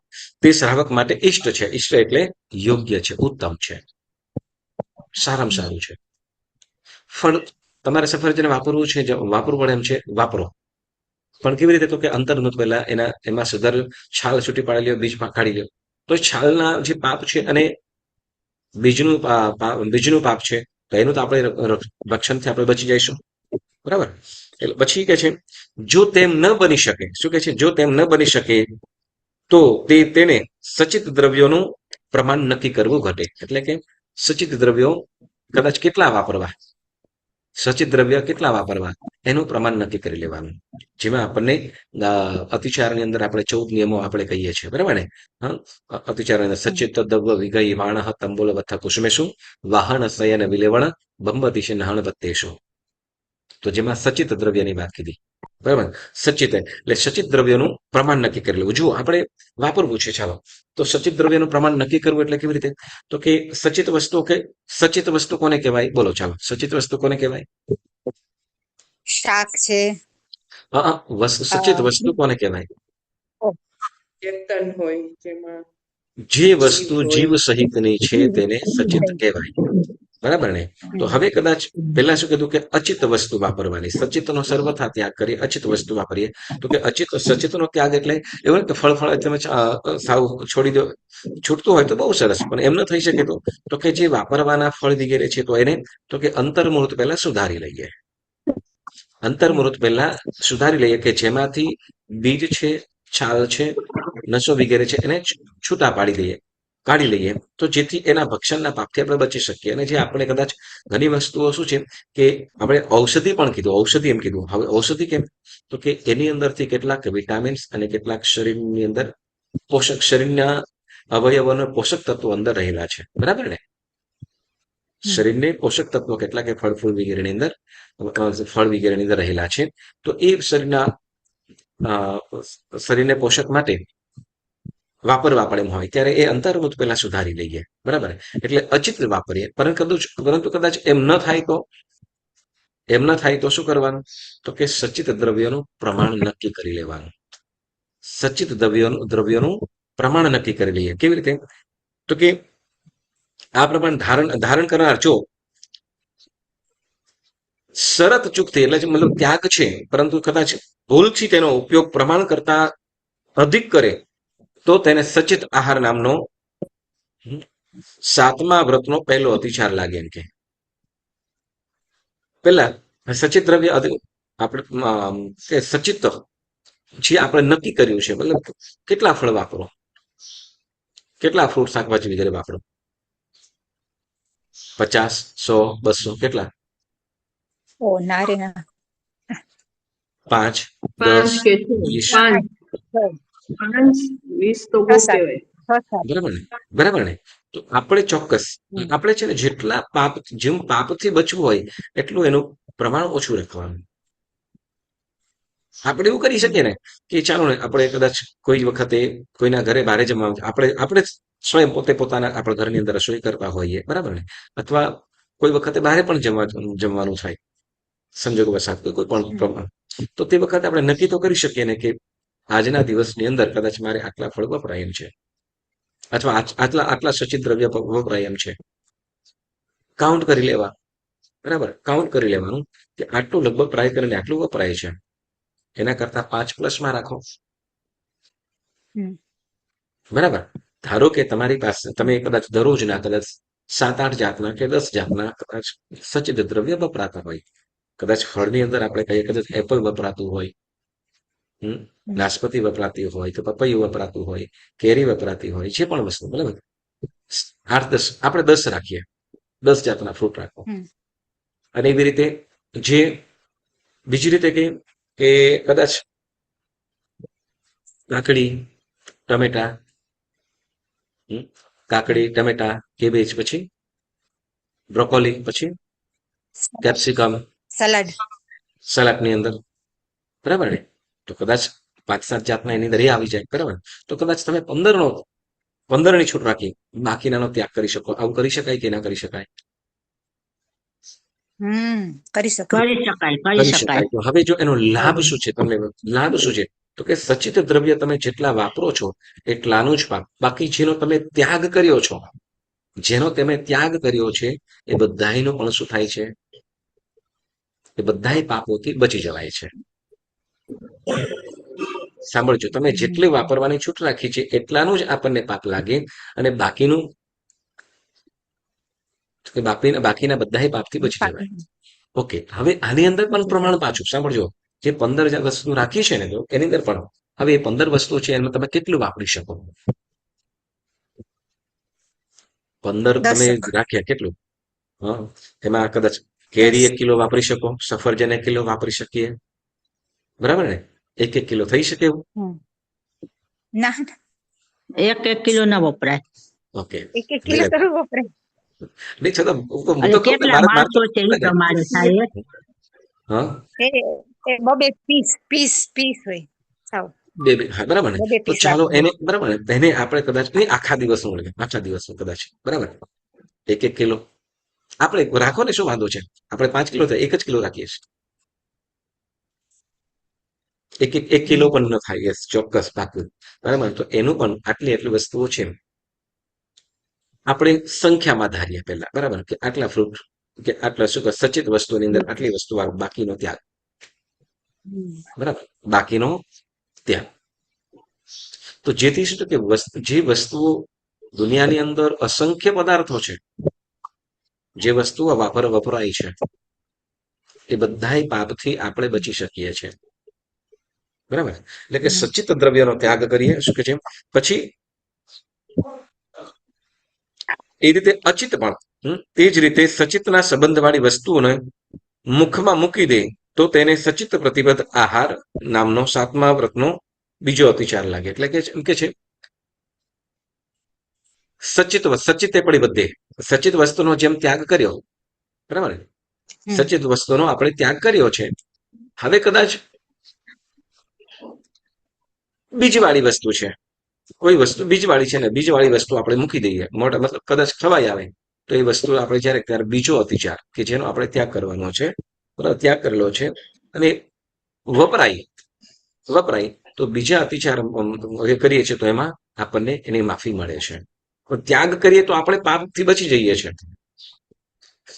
તે શ્રાવક માટે ઇષ્ટ છે. ઇષ્ટ એટલે યોગ્ય છે, ઉત્તમ છે, સારામાં સારું છે. ફળ તમારે સફરજન વાપરવું પડે એમ છે, વાપરો. પણ કેવી રીતે? તો કે અંતર્મુહૂર્ત પહેલા એમાં સુધાર છાલ છૂટી પાડી લ્યો, બીજ કાઢી લ્યો. તો છાલના જે પાપ છે અને બીજનું પાપ છે, તો એનું તો આપણે રક્ષણથી આપણે બચી જઈશું. બરાબર. એટલે પછી કે છે જો તેમ ન બની શકે, શું કે છે? જો તેમ ન બની શકે તો તેને સચિત દ્રવ્યોનું પ્રમાણ નક્કી કરવું ઘટે. એટલે કે સચિત દ્રવ્યો કદાચ કેટલા વાપરવા, સચિત દ્રવ્ય કેટલા વાપરવા એનું પ્રમાણ નક્કી કરી લેવાનું. જેમાં આપણને અતિચારની અંદર આપણે 14 નિયમો આપણે કહીએ છીએ, બરાબર ને? અતિચારની અંદર સચિત દ્રવ્ય વિગઈ વાણ તંબોલ વથ કુસુમેશુ વાહન શયન વિલેવણ બંબતિશે નહણ બત્તેશો. તો જેમાં સચિત દ્રવ્યની વાત કીધી, બરાબર. સચિત એટલે સચિત દ્રવ્યનું પ્રમાણ નક્કી કરી લેવું. જો આપણે વાપરવું છે, ચાલો, તો સચિત દ્રવ્યનું પ્રમાણ નક્કી કરવું એટલે કેવી રીતે? તો કે સચિત વસ્તુ કોને કહેવાય? બોલો, ચાલો. સચિત વસ્તુ કોને કહેવાય? શાક છે. સચિત વસ્તુ કોને કહેવાય? ચેતન હોય જેમાં જે વસ્તુ જીવ સહિતની છે તેને સચિત કહેવાય. બરાબર ને? તો હવે કદાચ પેલા શું કીધું કે અચિત વસ્તુ વાપરવાની, સચિતનો સર્વથા ત્યાગ કરી અચિત વસ્તુ વાપરીએ. તો કે સચિતનો ત્યાગ એટલે એવું કે ફળ તમે સાવ છોડી દો, છૂટતું હોય તો બહુ સરસ, પણ એમ ન થઈ શકે તો કે જે વાપરવાના ફળ વગેરે છે તો એને તો કે અંતર્મુહૂર્ત પહેલા સુધારી લઈએ. અંતર્મુહૂર્ત પહેલા સુધારી લઈએ કે જેમાંથી બીજ છે, છાલ છે, નસો વગેરે છે એને છૂટા પાડી દઈએ. કાઢી લઈએ તો જેથી એના ભક્ષણના પાપથી આપણે બચી શકીએ. અને જે આપણે કદાચ ઘણી વસ્તુઓ શું છે કે આપણે ઔષધિ પણ કીધું, ઔષધિ એમ કીધું. હવે ઔષધિ કેમ? તો કે એની અંદરથી કેટલાક વિટામિન્સ અને કેટલાક શરીરની અંદર શરીરના અવયવોના પોષક તત્વો અંદર રહેલા છે, બરાબર ને? શરીરને પોષક તત્વો કેટલાક ફળ ફૂલ વગેરેની અંદર ફળ વગેરેની અંદર રહેલા છે. તો એ શરીરને પોષક માટે વાપરવા પડે એમ હોય ત્યારે એ અંતર્મુખ પેલા સુધારી લઈએ, બરાબર? એટલે અચિત વાપરીએ. પરંતુ કદાચ એમ ન થાય તો શું કરવાનું? તો કે સચિત દ્રવ્યનું પ્રમાણ નક્કી કરી લેવાનું. સચિત દ્રવ્યોનું પ્રમાણ નક્કી કરી લઈએ. કેવી રીતે? તો કે આ પ્રમાણે ધારણ કરનાર જો શરત ચૂકથી એટલે મતલબ ત્યાગ છે, પરંતુ કદાચ ભૂલથી તેનો ઉપયોગ પ્રમાણ કરતા અધિક કરે તો તેને સચિત આહાર નામનો 7મા વ્રતનો પહેલો અતિચાર લાગે એમ કે. પેલા સચિત દ્રવ્ય આપણે સચિત જે આપણે નક્કી કર્યું છે, મતલબ કેટલા ફળ વાપરો, કેટલા ફ્રૂટ શાકભાજી વગેરે વાપરો, 50, 100, 200 કેટલા? ઓ ના રે ના. 5, 5 10, કે 20, 5, 20 તો બહુ કહેવાય. બરાબર ને? તો આપણે ચોક્કસ આપણે છે ને જેટલા જેમ પાપથી બચવું હોય એટલું એનું પ્રમાણ ઓછું રાખવાનું. આપણે એવું કરી શકીએ ને કે ચાલો ને આપણે કદાચ કોઈ વખતે કોઈના ઘરે બહારે જમવા આપણે સ્વયં પોતાના આપણા ઘરની અંદર રસોઈ કરતા હોઈએ, બરાબર ને? અથવા કોઈ વખતે બહારે પણ જમવાનું થાય સંજોગ વસાત કોઈ પણ પ્રમાણ, તો તે વખતે આપણે નક્કી તો કરી શકીએ ને કે આજના દિવસની અંદર કદાચ મારે આટલા ફળ વપરાય એમ છે, અથવા આટલા સચિત દ્રવ્ય વપરાય એમ છે. કાઉન્ટ કરી લેવા, બરાબર? કાઉન્ટ કરી લેવાનું કે આટલું લગભગ ટ્રાય કરીને આટલું વપરાય છે, એના કરતા 5 પ્લસમાં રાખો, બરાબર? ધારો કે તમારી પાસે તમે કદાચ દરરોજના કદાચ 7-8 જાતના કે 10 જાતના કદાચ સચિત દ્રવ્ય વપરાતા હોય. કદાચ ફળની અંદર આપણે કહીએ કદાચ એપલ વપરાતું હોય, નાશપતિ વપરાતી હોય, તો પપૈયું વપરાતું હોય, કેરી વપરાતી હોય, જે પણ વસ્તુ, બરાબર? 8-10 આપણે 10 રાખીએ, 10 જાતના ફ્રૂટ રાખો. અને એવી રીતે બીજી રીતે કે કદાચ કાકડી, ટમેટા, કેબેજ, પછી બ્રોકોલી, પછી કેપ્સિકમ, સલાડની અંદર, બરાબર ને? તો કદાચ 5-7 જાતના એની અંદર એ આવી જાય, બરાબર? તો કદાચ તમે 15ની છૂટ રાખી બાકીનાનો ત્યાગ કરી શકો. આવું કરી શકાય કે ના કરી શકાય? કરી શકાય. તો હવે જો એનો લાભ શું છે, તમને લાભ શું છે? તો કે સચિત દ્રવ્ય તમે જેટલા વાપરો છો એટલાનું જ પાપ. બાકી જેનો તમે ત્યાગ કર્યો છે એ બધાયનો પણ શું થાય છે? એ બધાય પાપોથી બચી જવાય છે. સાંભળજો, તમે જેટલી વાપરવાની છૂટ રાખી છે એટલાનું જ આપણને પાપ લાગે, અને બાકીના બધા પાપથી બચી જવાય. ઓકે, હવે આની અંદર પણ પ્રમાણ પાછું સાંભળજો. જે 15 વસ્તુ રાખી છે ને, તો એની અંદર પણ હવે એ 15 વસ્તુ છે એમાં તમે કેટલું વાપરી શકો? 15 તમે રાખ્યા કેટલું? એમાં કદાચ કેરી 1 કિલો વાપરી શકો, સફરજન 1 કિલો વાપરી શકીએ, બરાબર ને? 1 કિલો થઈ શકે એવું? ના, 1 કિલો ના વપરાય. ઓકે, 1 કિલો તો વપરાય નહીં છતાં કેટલા માણસો છે એ પ્રમાણે થાય. એ બબે પીસ હોય સાવ. બરાબર ને? તો ચાલો એને, બરાબર ને, એને આપણે કદાચ આખા દિવસનું કદાચ, બરાબર? 1 કિલો આપણે રાખો ને, શું વાંધો છે? આપણે 5 કિલો થાય 1 જ કિલો રાખીએ છીએ. 1 કિલો પણ ન થાય, યસ, ચોક્કસ, પાકું, બરાબર? તો એનું પણ આટલી વસ્તુઓ છે આપણે સંખ્યામાં ધારીએ પહેલા, બરાબર? કે આટલા ફ્રૂટ કે આટલા શું સચિત વસ્તુની અંદર આટલી વસ્તુ બાકીનો ત્યાગ, બરાબર? બાકીનો ત્યાગ. તો જેથી શું કે જે વસ્તુઓ દુનિયાની અંદર અસંખ્ય પદાર્થો છે, જે વસ્તુઓ વપરાય છે, એ બધાય પાપથી આપણે બચી શકીએ છીએ, બરાબર? એટલે કે સચિત દ્રવ્યનો ત્યાગ કરીએ, શું કે છે? પછી એ રીતે અચિત પણ તે જ રીતે સચિતના સંબંધવાળી વસ્તુઓને મુખમાં મૂકી દે તો તેને સચિત પ્રતિબદ્ધ આહાર નામનો 7મા વ્રતનો બીજો અતિચાર લાગે. એટલે કે એમ કે છે સચિતે પડી બધે, સચિત વસ્તુનો જેમ ત્યાગ કર્યો, બરાબર ને? સચિત વસ્તુનો આપણે ત્યાગ કર્યો છે. હવે કદાચ બીજવાળી વસ્તુ છે, કોઈ વસ્તુ બીજવાળી છે ને બીજવાળી વસ્તુ આપણે મૂકી દઈએ, મોટા મતલબ કદાચ ખવાઈ આવે તો એ વસ્તુ આપણે જ્યારે ત્યારે બીજો અતિચાર કે જેનો આપણે ત્યાગ કરવાનો છે, બરાબર, ત્યાગ કરેલો છે અને વપરાય તો બીજા અતિચાર કરીએ છીએ તો એમાં આપણને એની માફી મળે છે. પણ ત્યાગ કરીએ તો આપણે પાપથી બચી જઈએ છીએ.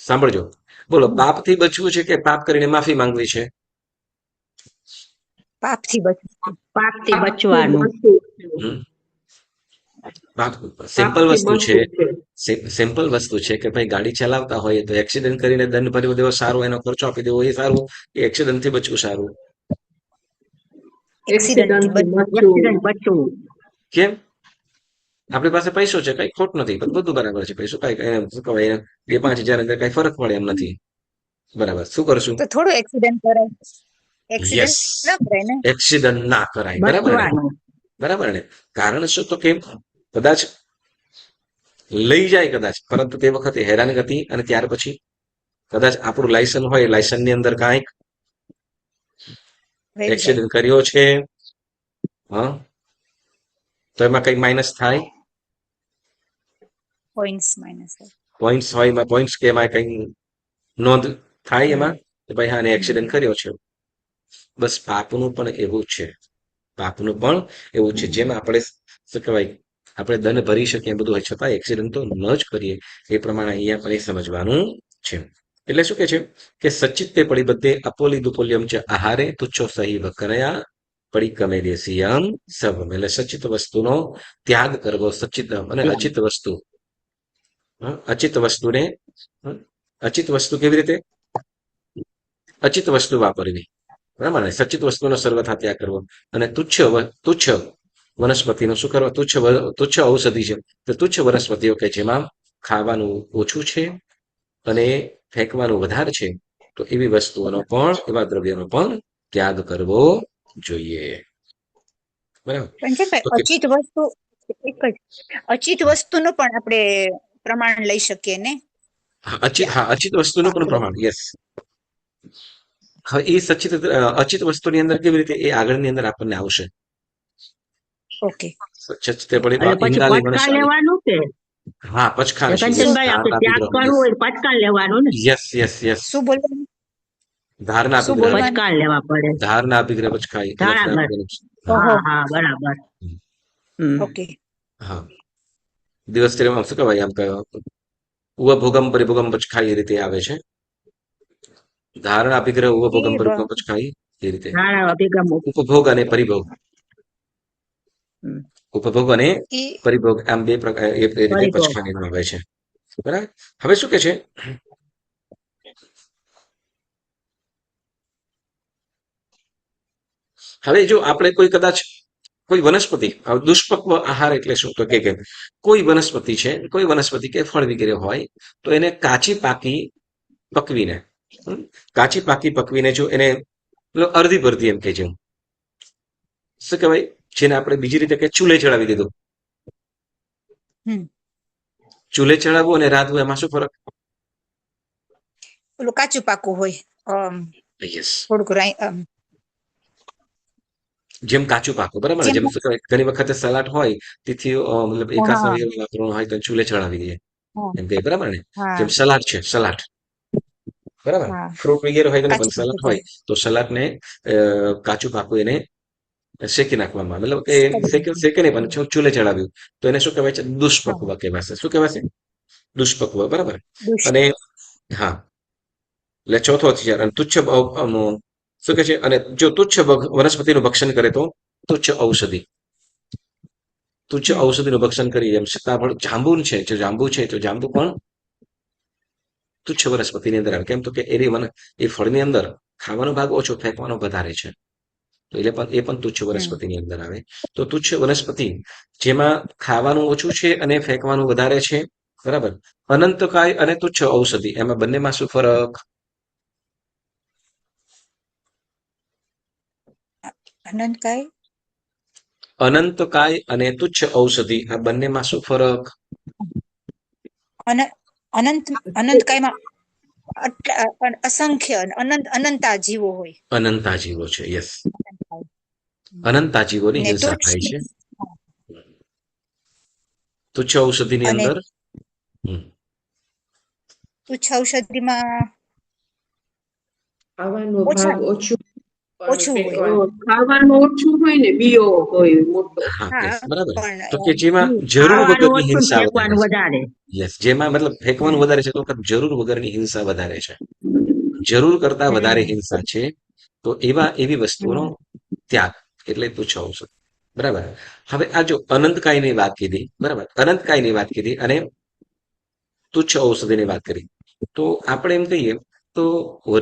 સાંભળજો, બોલો, પાપથી બચવું છે કે પાપ કરીને માફી માંગવી છે? પાપથી બચવું. પાપથી બચવાનું. સિમ્પલ વસ્તુ છે કે ભાઈ ગાડી ચલાવતા હોઈએ તો એક્સિડન્ટ કરીને દંડ ભરી દેવો સારું, એનો ખર્ચો આપી દેવો એ સારું, કે એક્સિડન્ટ થી બચવું સારું? એક્સિડન્ટથી બચવું. કેમ? આપણી પાસે પૈસો છે, કઈ ખોટ નથી, બધું બરાબર છે, પૈસો કઈ શું કહેવાય 2-5 હજાર અંદર કઈ ફરક પડે એમ નથી, બરાબર. શું કરશું? તો થોડું એક્સિડન્ટ કરાય, યસ, એક્સિડન્ટ ના કરાય ને. એક્સિડન્ટ ના કરાય, બરાબર ને? બરાબર ને? કારણ શું? તો કે કદાચ લઈ જાય કદાચ, પરંતુ તે વખતે હેરાનગતિ અને ત્યાર પછી કદાચ આપણું લાયસન્સ હોય, લાયસન્સની અંદર કાંઈક એક્સિડન્ટ કર્યો છે, હા, તો એમાં કઈ માઇનસ થાય, પોઈન્ટ્સ માઇનસ. પોઈન્ટ્સ હોય, એમાં પોઈન્ટ્સ કે એમાં કઈ નોંધ થાય એમાં કે ભાઈ હા એક્સિડન્ટ કર્યો છે. બસ પાપનું પણ એવું છે, પાપનું પણ એવું છે. જેમ આપણે શું કહેવાય આપણે દંડ ભરી શકીએ બધું હોય છતાં એક્સિડન્ટ તો ન જ કરીએ, એ પ્રમાણે અહીંયા પણ એ સમજવાનું છે. એટલે શું કે છે કે સચિત્તે પડી બધે અપોલી દુપોલ્યમ છે આહારે તુચ્છો સહી વકરયા પડી દેશિયમ સબ. એટલે સચિત વસ્તુનો ત્યાગ કરવો, સચિત અને અચિત વસ્તુ, અચિત વસ્તુ કેવી રીતે? અચિત વસ્તુ વાપરવી, બરાબર ને? સચિત વસ્તુનો સર્વથા ત્યાગ કરવો અને તુચ્છ વનસ્પતિનો શું કરવો? તુચ્છ ઔષધિ છે, તો તુચ્છ વનસ્પતિઓ કે જેમાં ખાવાનું ઓછું છે અને ફેંકવાનું વધારે છે, તો એવી વસ્તુઓનો પણ, એવા દ્રવ્યનો પણ ત્યાગ કરવો જોઈએ, બરાબર. અચિત વસ્તુ એક જ, અચિત વસ્તુનું પણ આપણે પ્રમાણ લઈ શકીએ ને? અચિત વસ્તુનું પણ પ્રમાણ, યસ. હવે એ અચિત વસ્તુની અંદર કેવી રીતે એ આગળની અંદર આપણને આવશે. ઓકે, સચિતે પડી એટલે પછી પટકા લેવાનું કે હા, પચખા કંચનભાઈ આપણે ત્યાગ કરવો હોય પટકા લેવાનું ને? Yes yes yes. શું બોલવાનું? ધારના શું બોલવાનું? પચકા લેવા પડે. ધારના અભિગ્રહ પચખાઈ. હા, બરાબર. ઓકે, હા, દિવસ તેમાં શું કહેવાય આમ ઉપભોગમ પરિભોગમ પચખાઈ એ રીતે આવે છે. ધારણા અભિગ્રહ ઉપભોગમ પરિભોગમ પચખાઈ એ રીતે. ઉપભોગ અને પરિભોગ, ઉપભોગ અને પરિભોગ આમ બે પ્રકાર એ રીતે પચખાની આવે છે, બરાબર. હવે શું કે છે, હવે જો આપણે કદાચ કોઈ વનસ્પતિ, દુષ્પક્વ આહાર એટલે શું? તો કે કોઈ વનસ્પતિ છે, કોઈ વનસ્પતિ કે ફળ વગેરે હોય તો એને કાચી પાકી પકવીને જો એને અડધી ભરતી એમ કે છે, શું કહેવાય, જેને આપણે બીજી રીતે કે ચૂલે ચડાવી દીધું. ચૂલે ચડાવવું અને રાંધવું એમાં શું ફરક? પેલું કાચું પાકું હોય, યસ, થોડુંક જેમ કાચું પાકું, બરાબર. જેમ શું કહેવાય ઘણી વખતે સલાડ હોય તેથી મતલબ એકાદ વાપરવાનું હોય તો ચૂલે ચડાવી દઈએ એમ કે, બરાબર ને? જેમ સલાડ છે, સલાડ, બરાબર, ફ્રૂટ વગેરે હોય પણ સલાડ હોય તો સલાડને કાચું પાકું એને શેકી નાખવામાં, મતલબ કે શેકે નહીં પણ ચૂલે ચડાવ્યું તો એને શું કહેવાય છે? દુષ્પક્વ કહેવાશે. શું કહેવાશે? દુષ્પક્વ, બરાબર. અને હા, એટલે ચોથો અતિચાર. અને તુચ્છ શું કે છે, અને જો તુચ્છ વનસ્પતિનું ભક્ષણ કરે તો તુચ્છ ઔષધિનું ભક્ષણ કરી. એમ સીતાફળ, જાંબુ છે, જો જાંબુ છે તો જાંબુ પણ તુચ્છ વનસ્પતિની અંદર આવે. કેમ? તો કે એ ફળની અંદર ખાવાનો ભાગ ઓછો, ફેંકવાનો વધારે છે, તો એ પણ તુચ્છ વનસ્પતિની અંદર આવે. તો તુચ્છ વનસ્પતિ જેમાં ખાવાનું ઓછું છે અને ફેંકવાનું વધારે છે, બરાબર. અનંતકાય અને તુચ્છ ઔષધિ એમાં બંનેમાં શું ફરક? અનંતકાય અનંતકાય અને તુચ્છ ઔષધિ આ બંનેમાં શું ફરક? અનંત અનંતકાયમાં અસંખ્ય અનંતા જીવો હોય. અનંતા જીવો છે. યસ, અનંતા જીવોની ને હિંસા તુચ્છ થાય છે. તુચ્છ ઔષધિની અને અંદર હમ, તુચ્છ ઔષધિમાં ખાવાનો ઓછા ભાગ ઓછું પણ ઓછું હોય. ફેંકવાનું ખાવાનું ઓછું હોય ને બીઓ હોય મોટો. હા, હા, yes, બરાબર. પણ તો કે જેમાં જરૂર ખાવાનું વગરની ઓછું ને હિંસા વધારે ફેંકવાનું છે. વધારે. યસ, જેમાં મતલબ ફેંકવાનું વધારે છે તો વખત જરૂર વગરની હિંસા વધારે છે. જરૂર કરતા વધારે હિંસા છે તો એવી વસ્તુઓનો ત્યાગ એટલે તુચ્છ ઔષધ. બરાબર. હવે આ જો અનંતકાયની વાત કીધી, બરાબર, અનંતકાયની વાત કીધી અને તુચ્છ ઔષધિની વાત કરી, તો આપણે એમ કહીએ તો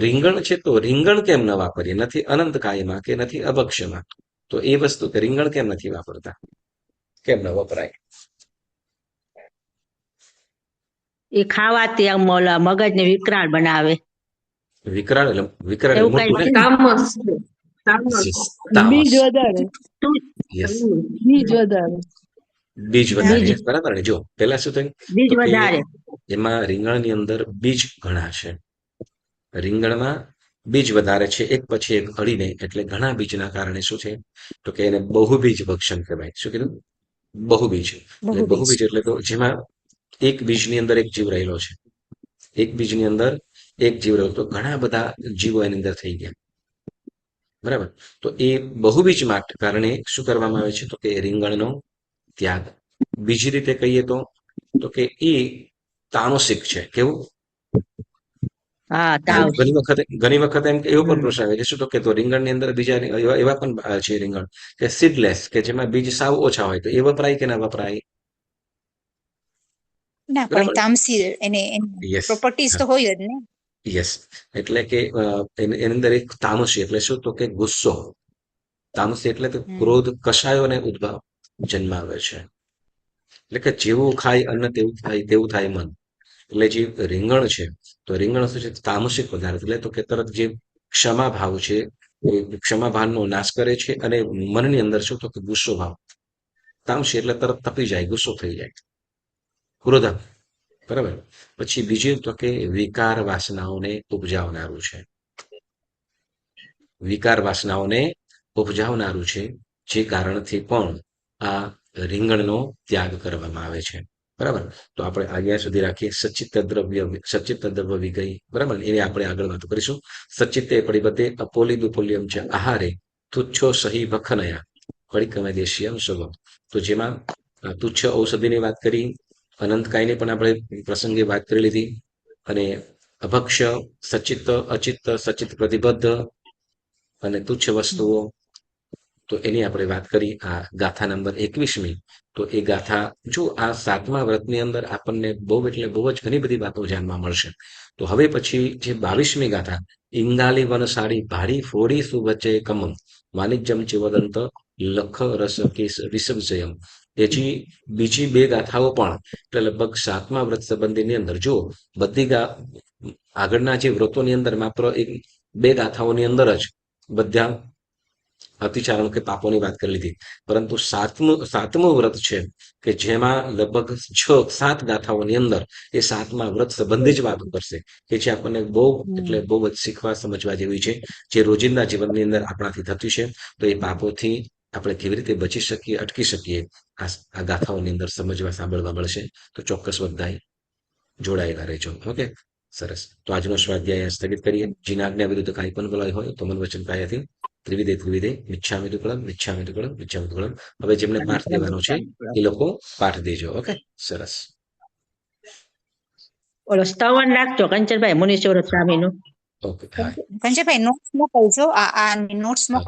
રીંગણ છે તો રીંગણ કેમ ન વાપરીએ? નથી અનંતકાયમાં કે નથી અભક્ષ્યમાં, તો એ વસ્તુ કે રીંગણ કેમ નથી વાપરતા, કેમ ન વપરાય? એ ખાવાથી આમ ઓલા મગજને વિકરાળ બનાવે. વિકરાળ એટલે વિકરાળ એટલે એવું કઈ મોટું ને? છે ને? તામસ છે. તામસ. તામસ. વધારે યસ, બીજ વધારે બીજ વધારે. બીજ yes, બરાબર ને? જો પેલા શું થયું બીજ તો કે વધારે. એમાં રીંગણની અંદર બીજ ઘણા છે. રીંગણમાં બીજ વધારે છે, એક પછી એક અડીને, એટલે ઘણા બીજના કારણે શું છે તો કે એને બહુબીજ ભક્ષણ કહેવાય. શું કીધું? બહુબીજ. એટલે બહુબીજ. બહુબીજ એટલે તો જેમાં એક બીજની અંદર એક જીવ રહેલો છે, એક બીજની અંદર એક જીવ રહ્યો, તો ઘણા બધા જીવો એની અંદર થઈ ગયા. બરાબર. તો એ બહુબીજ માટે કારણે શું કરવામાં આવે છે તો કે રીંગણનો ત્યાગ. બીજી રીતે કહીએ તો કે એ તામસિક છે. કેવું? હા તાવ. ઘણી વખત એમ એવો પણ પ્રશ્ન આવે છે શું તો કે તો રીંગણની અંદર બીજા એવા પણ છે રીંગણ કે સીડલેસ કે જેમાં બીજ સાવ ઓછા હોય, તો એ વપરાય કે ના વપરાય? ના, પણ બરાબર. તામસી એની યસ, પ્રોપર્ટીઝ તો હોય જ ને. યસ. એટલે કે એની અંદર એક તામસી એટલે શું તો કે ગુસ્સો. તામસી એટલે તો ક્રોધ, કશાયોને ઉદ્ભવ જન્માવે છે. એટલે કે જેવું ખાય અન્ન તેવું થાય મન. એટલે જે રીંગણ છે તો રીંગણ શું છે તામસિક પદાર્થ, એટલે તો કે તરત જે ક્ષમા ભાવ છે એ ક્ષમા ભાવનો નાશ કરે છે અને મનની અંદર શું તો કે ગુસ્સો ભાવ. તામસી એટલે તરત તપી જાય, ગુસ્સો થઈ જાય, ક્રોધ. બરાબર. પછી બીજું તો કે વિકાર વાસનાઓને ઉપજાવનારું છે. વિકાર વાસનાઓને ઉપજાવનારું છે, જે કારણથી પણ આ રીંગણનો ત્યાગ કરવામાં આવે છે. બરાબર. તો આપણે અહીંયા સુધી રાખીએ. સચિત દ્રવ્ય વિગઈ. બરાબર. એને આપણે આગળ વાત કરીશું. સચિતે પરિબદ્ધે અપોલિદુપોલ્યમ છે આહારે તુચ્છો સહી વખનયા કળિકમય દેશીયમ શુભમ. તો જેમાં તુચ્છ ઔષધિની વાત કરી, અનંતકાયની પણ આપણે પ્રસંગે વાત કરી લીધી, અને અભક્ષ્ય, સચિત, અચિત, સચિત પ્રતિબદ્ધ અને તુચ્છ વસ્તુઓ, તો એની આપણે વાત કરી. આ ગાથા નંબર 21મી. તો એ ગાથા જો આ 7મા વ્રતની અંદર આપણને બહુ એટલે બહુ જ ઘણી બધી વાતો જાણવા મળશે. તો હવે પછી જે 22મી ગાથા, ઇંગાલી વનસાડી ભારી ફોડી સુવચ્ચે કમમ વાણિજ્યમ ચિવદંત લખ રસ કેસ વિષમજયમ. એજી બીજી બે ગાથાઓ પણ એટલે લગભગ 7મા વ્રત સંબંધીની અંદર જો બધી આગળના જે વ્રતોની અંદર માત્ર એક બે ગાથાઓની અંદર જ બધા અતિચારણ કે પાપોની વાત કરી લીધી, પરંતુ સાતમું વ્રત છે કે જેમાં લગભગ 6-7 ગાથાઓની અંદર એ 7મા વ્રત સંબંધી જ વાતો કરશે કે જે આપણને બહુ એટલે બહુ જ શીખવા સમજવા જેવી છે, જે રોજિંદા જીવનની અંદર આપણાથી થતું છે. તો એ પાપોથી આપણે કેવી રીતે બચી શકીએ, અટકી શકીએ, આ ગાથાઓની અંદર સમજવા સાંભળવા મળશે. તો ચોક્કસ બધાય જોડાયેલા રહેજો. ઓકે, સરસ. તો આજનો સ્વાધ્યાય સ્થગિત કરીએ. જીના આજ્ઞા વિરુદ્ધ કાંઈ પણ બોલાય હોય તો મન વચન કાયાથી ત્રિવિધે મિચ્છામિ દુક્કડમ મિચ્છામિ દુક્કડમ મિચ્છામિ દુક્કડમ. હવે જેમને પાઠ દેવાનો છે એ લોકો પાઠ દેજો. ઓકે, સરસ. ઓલો સ્તવન રાખજો કંચનભાઈ મુનીશ્વર સ્વામીનું. ઓકે, હા. કંચનભાઈ નોટ્સ મોકલજો. આ નોટ્સ મોકલજો.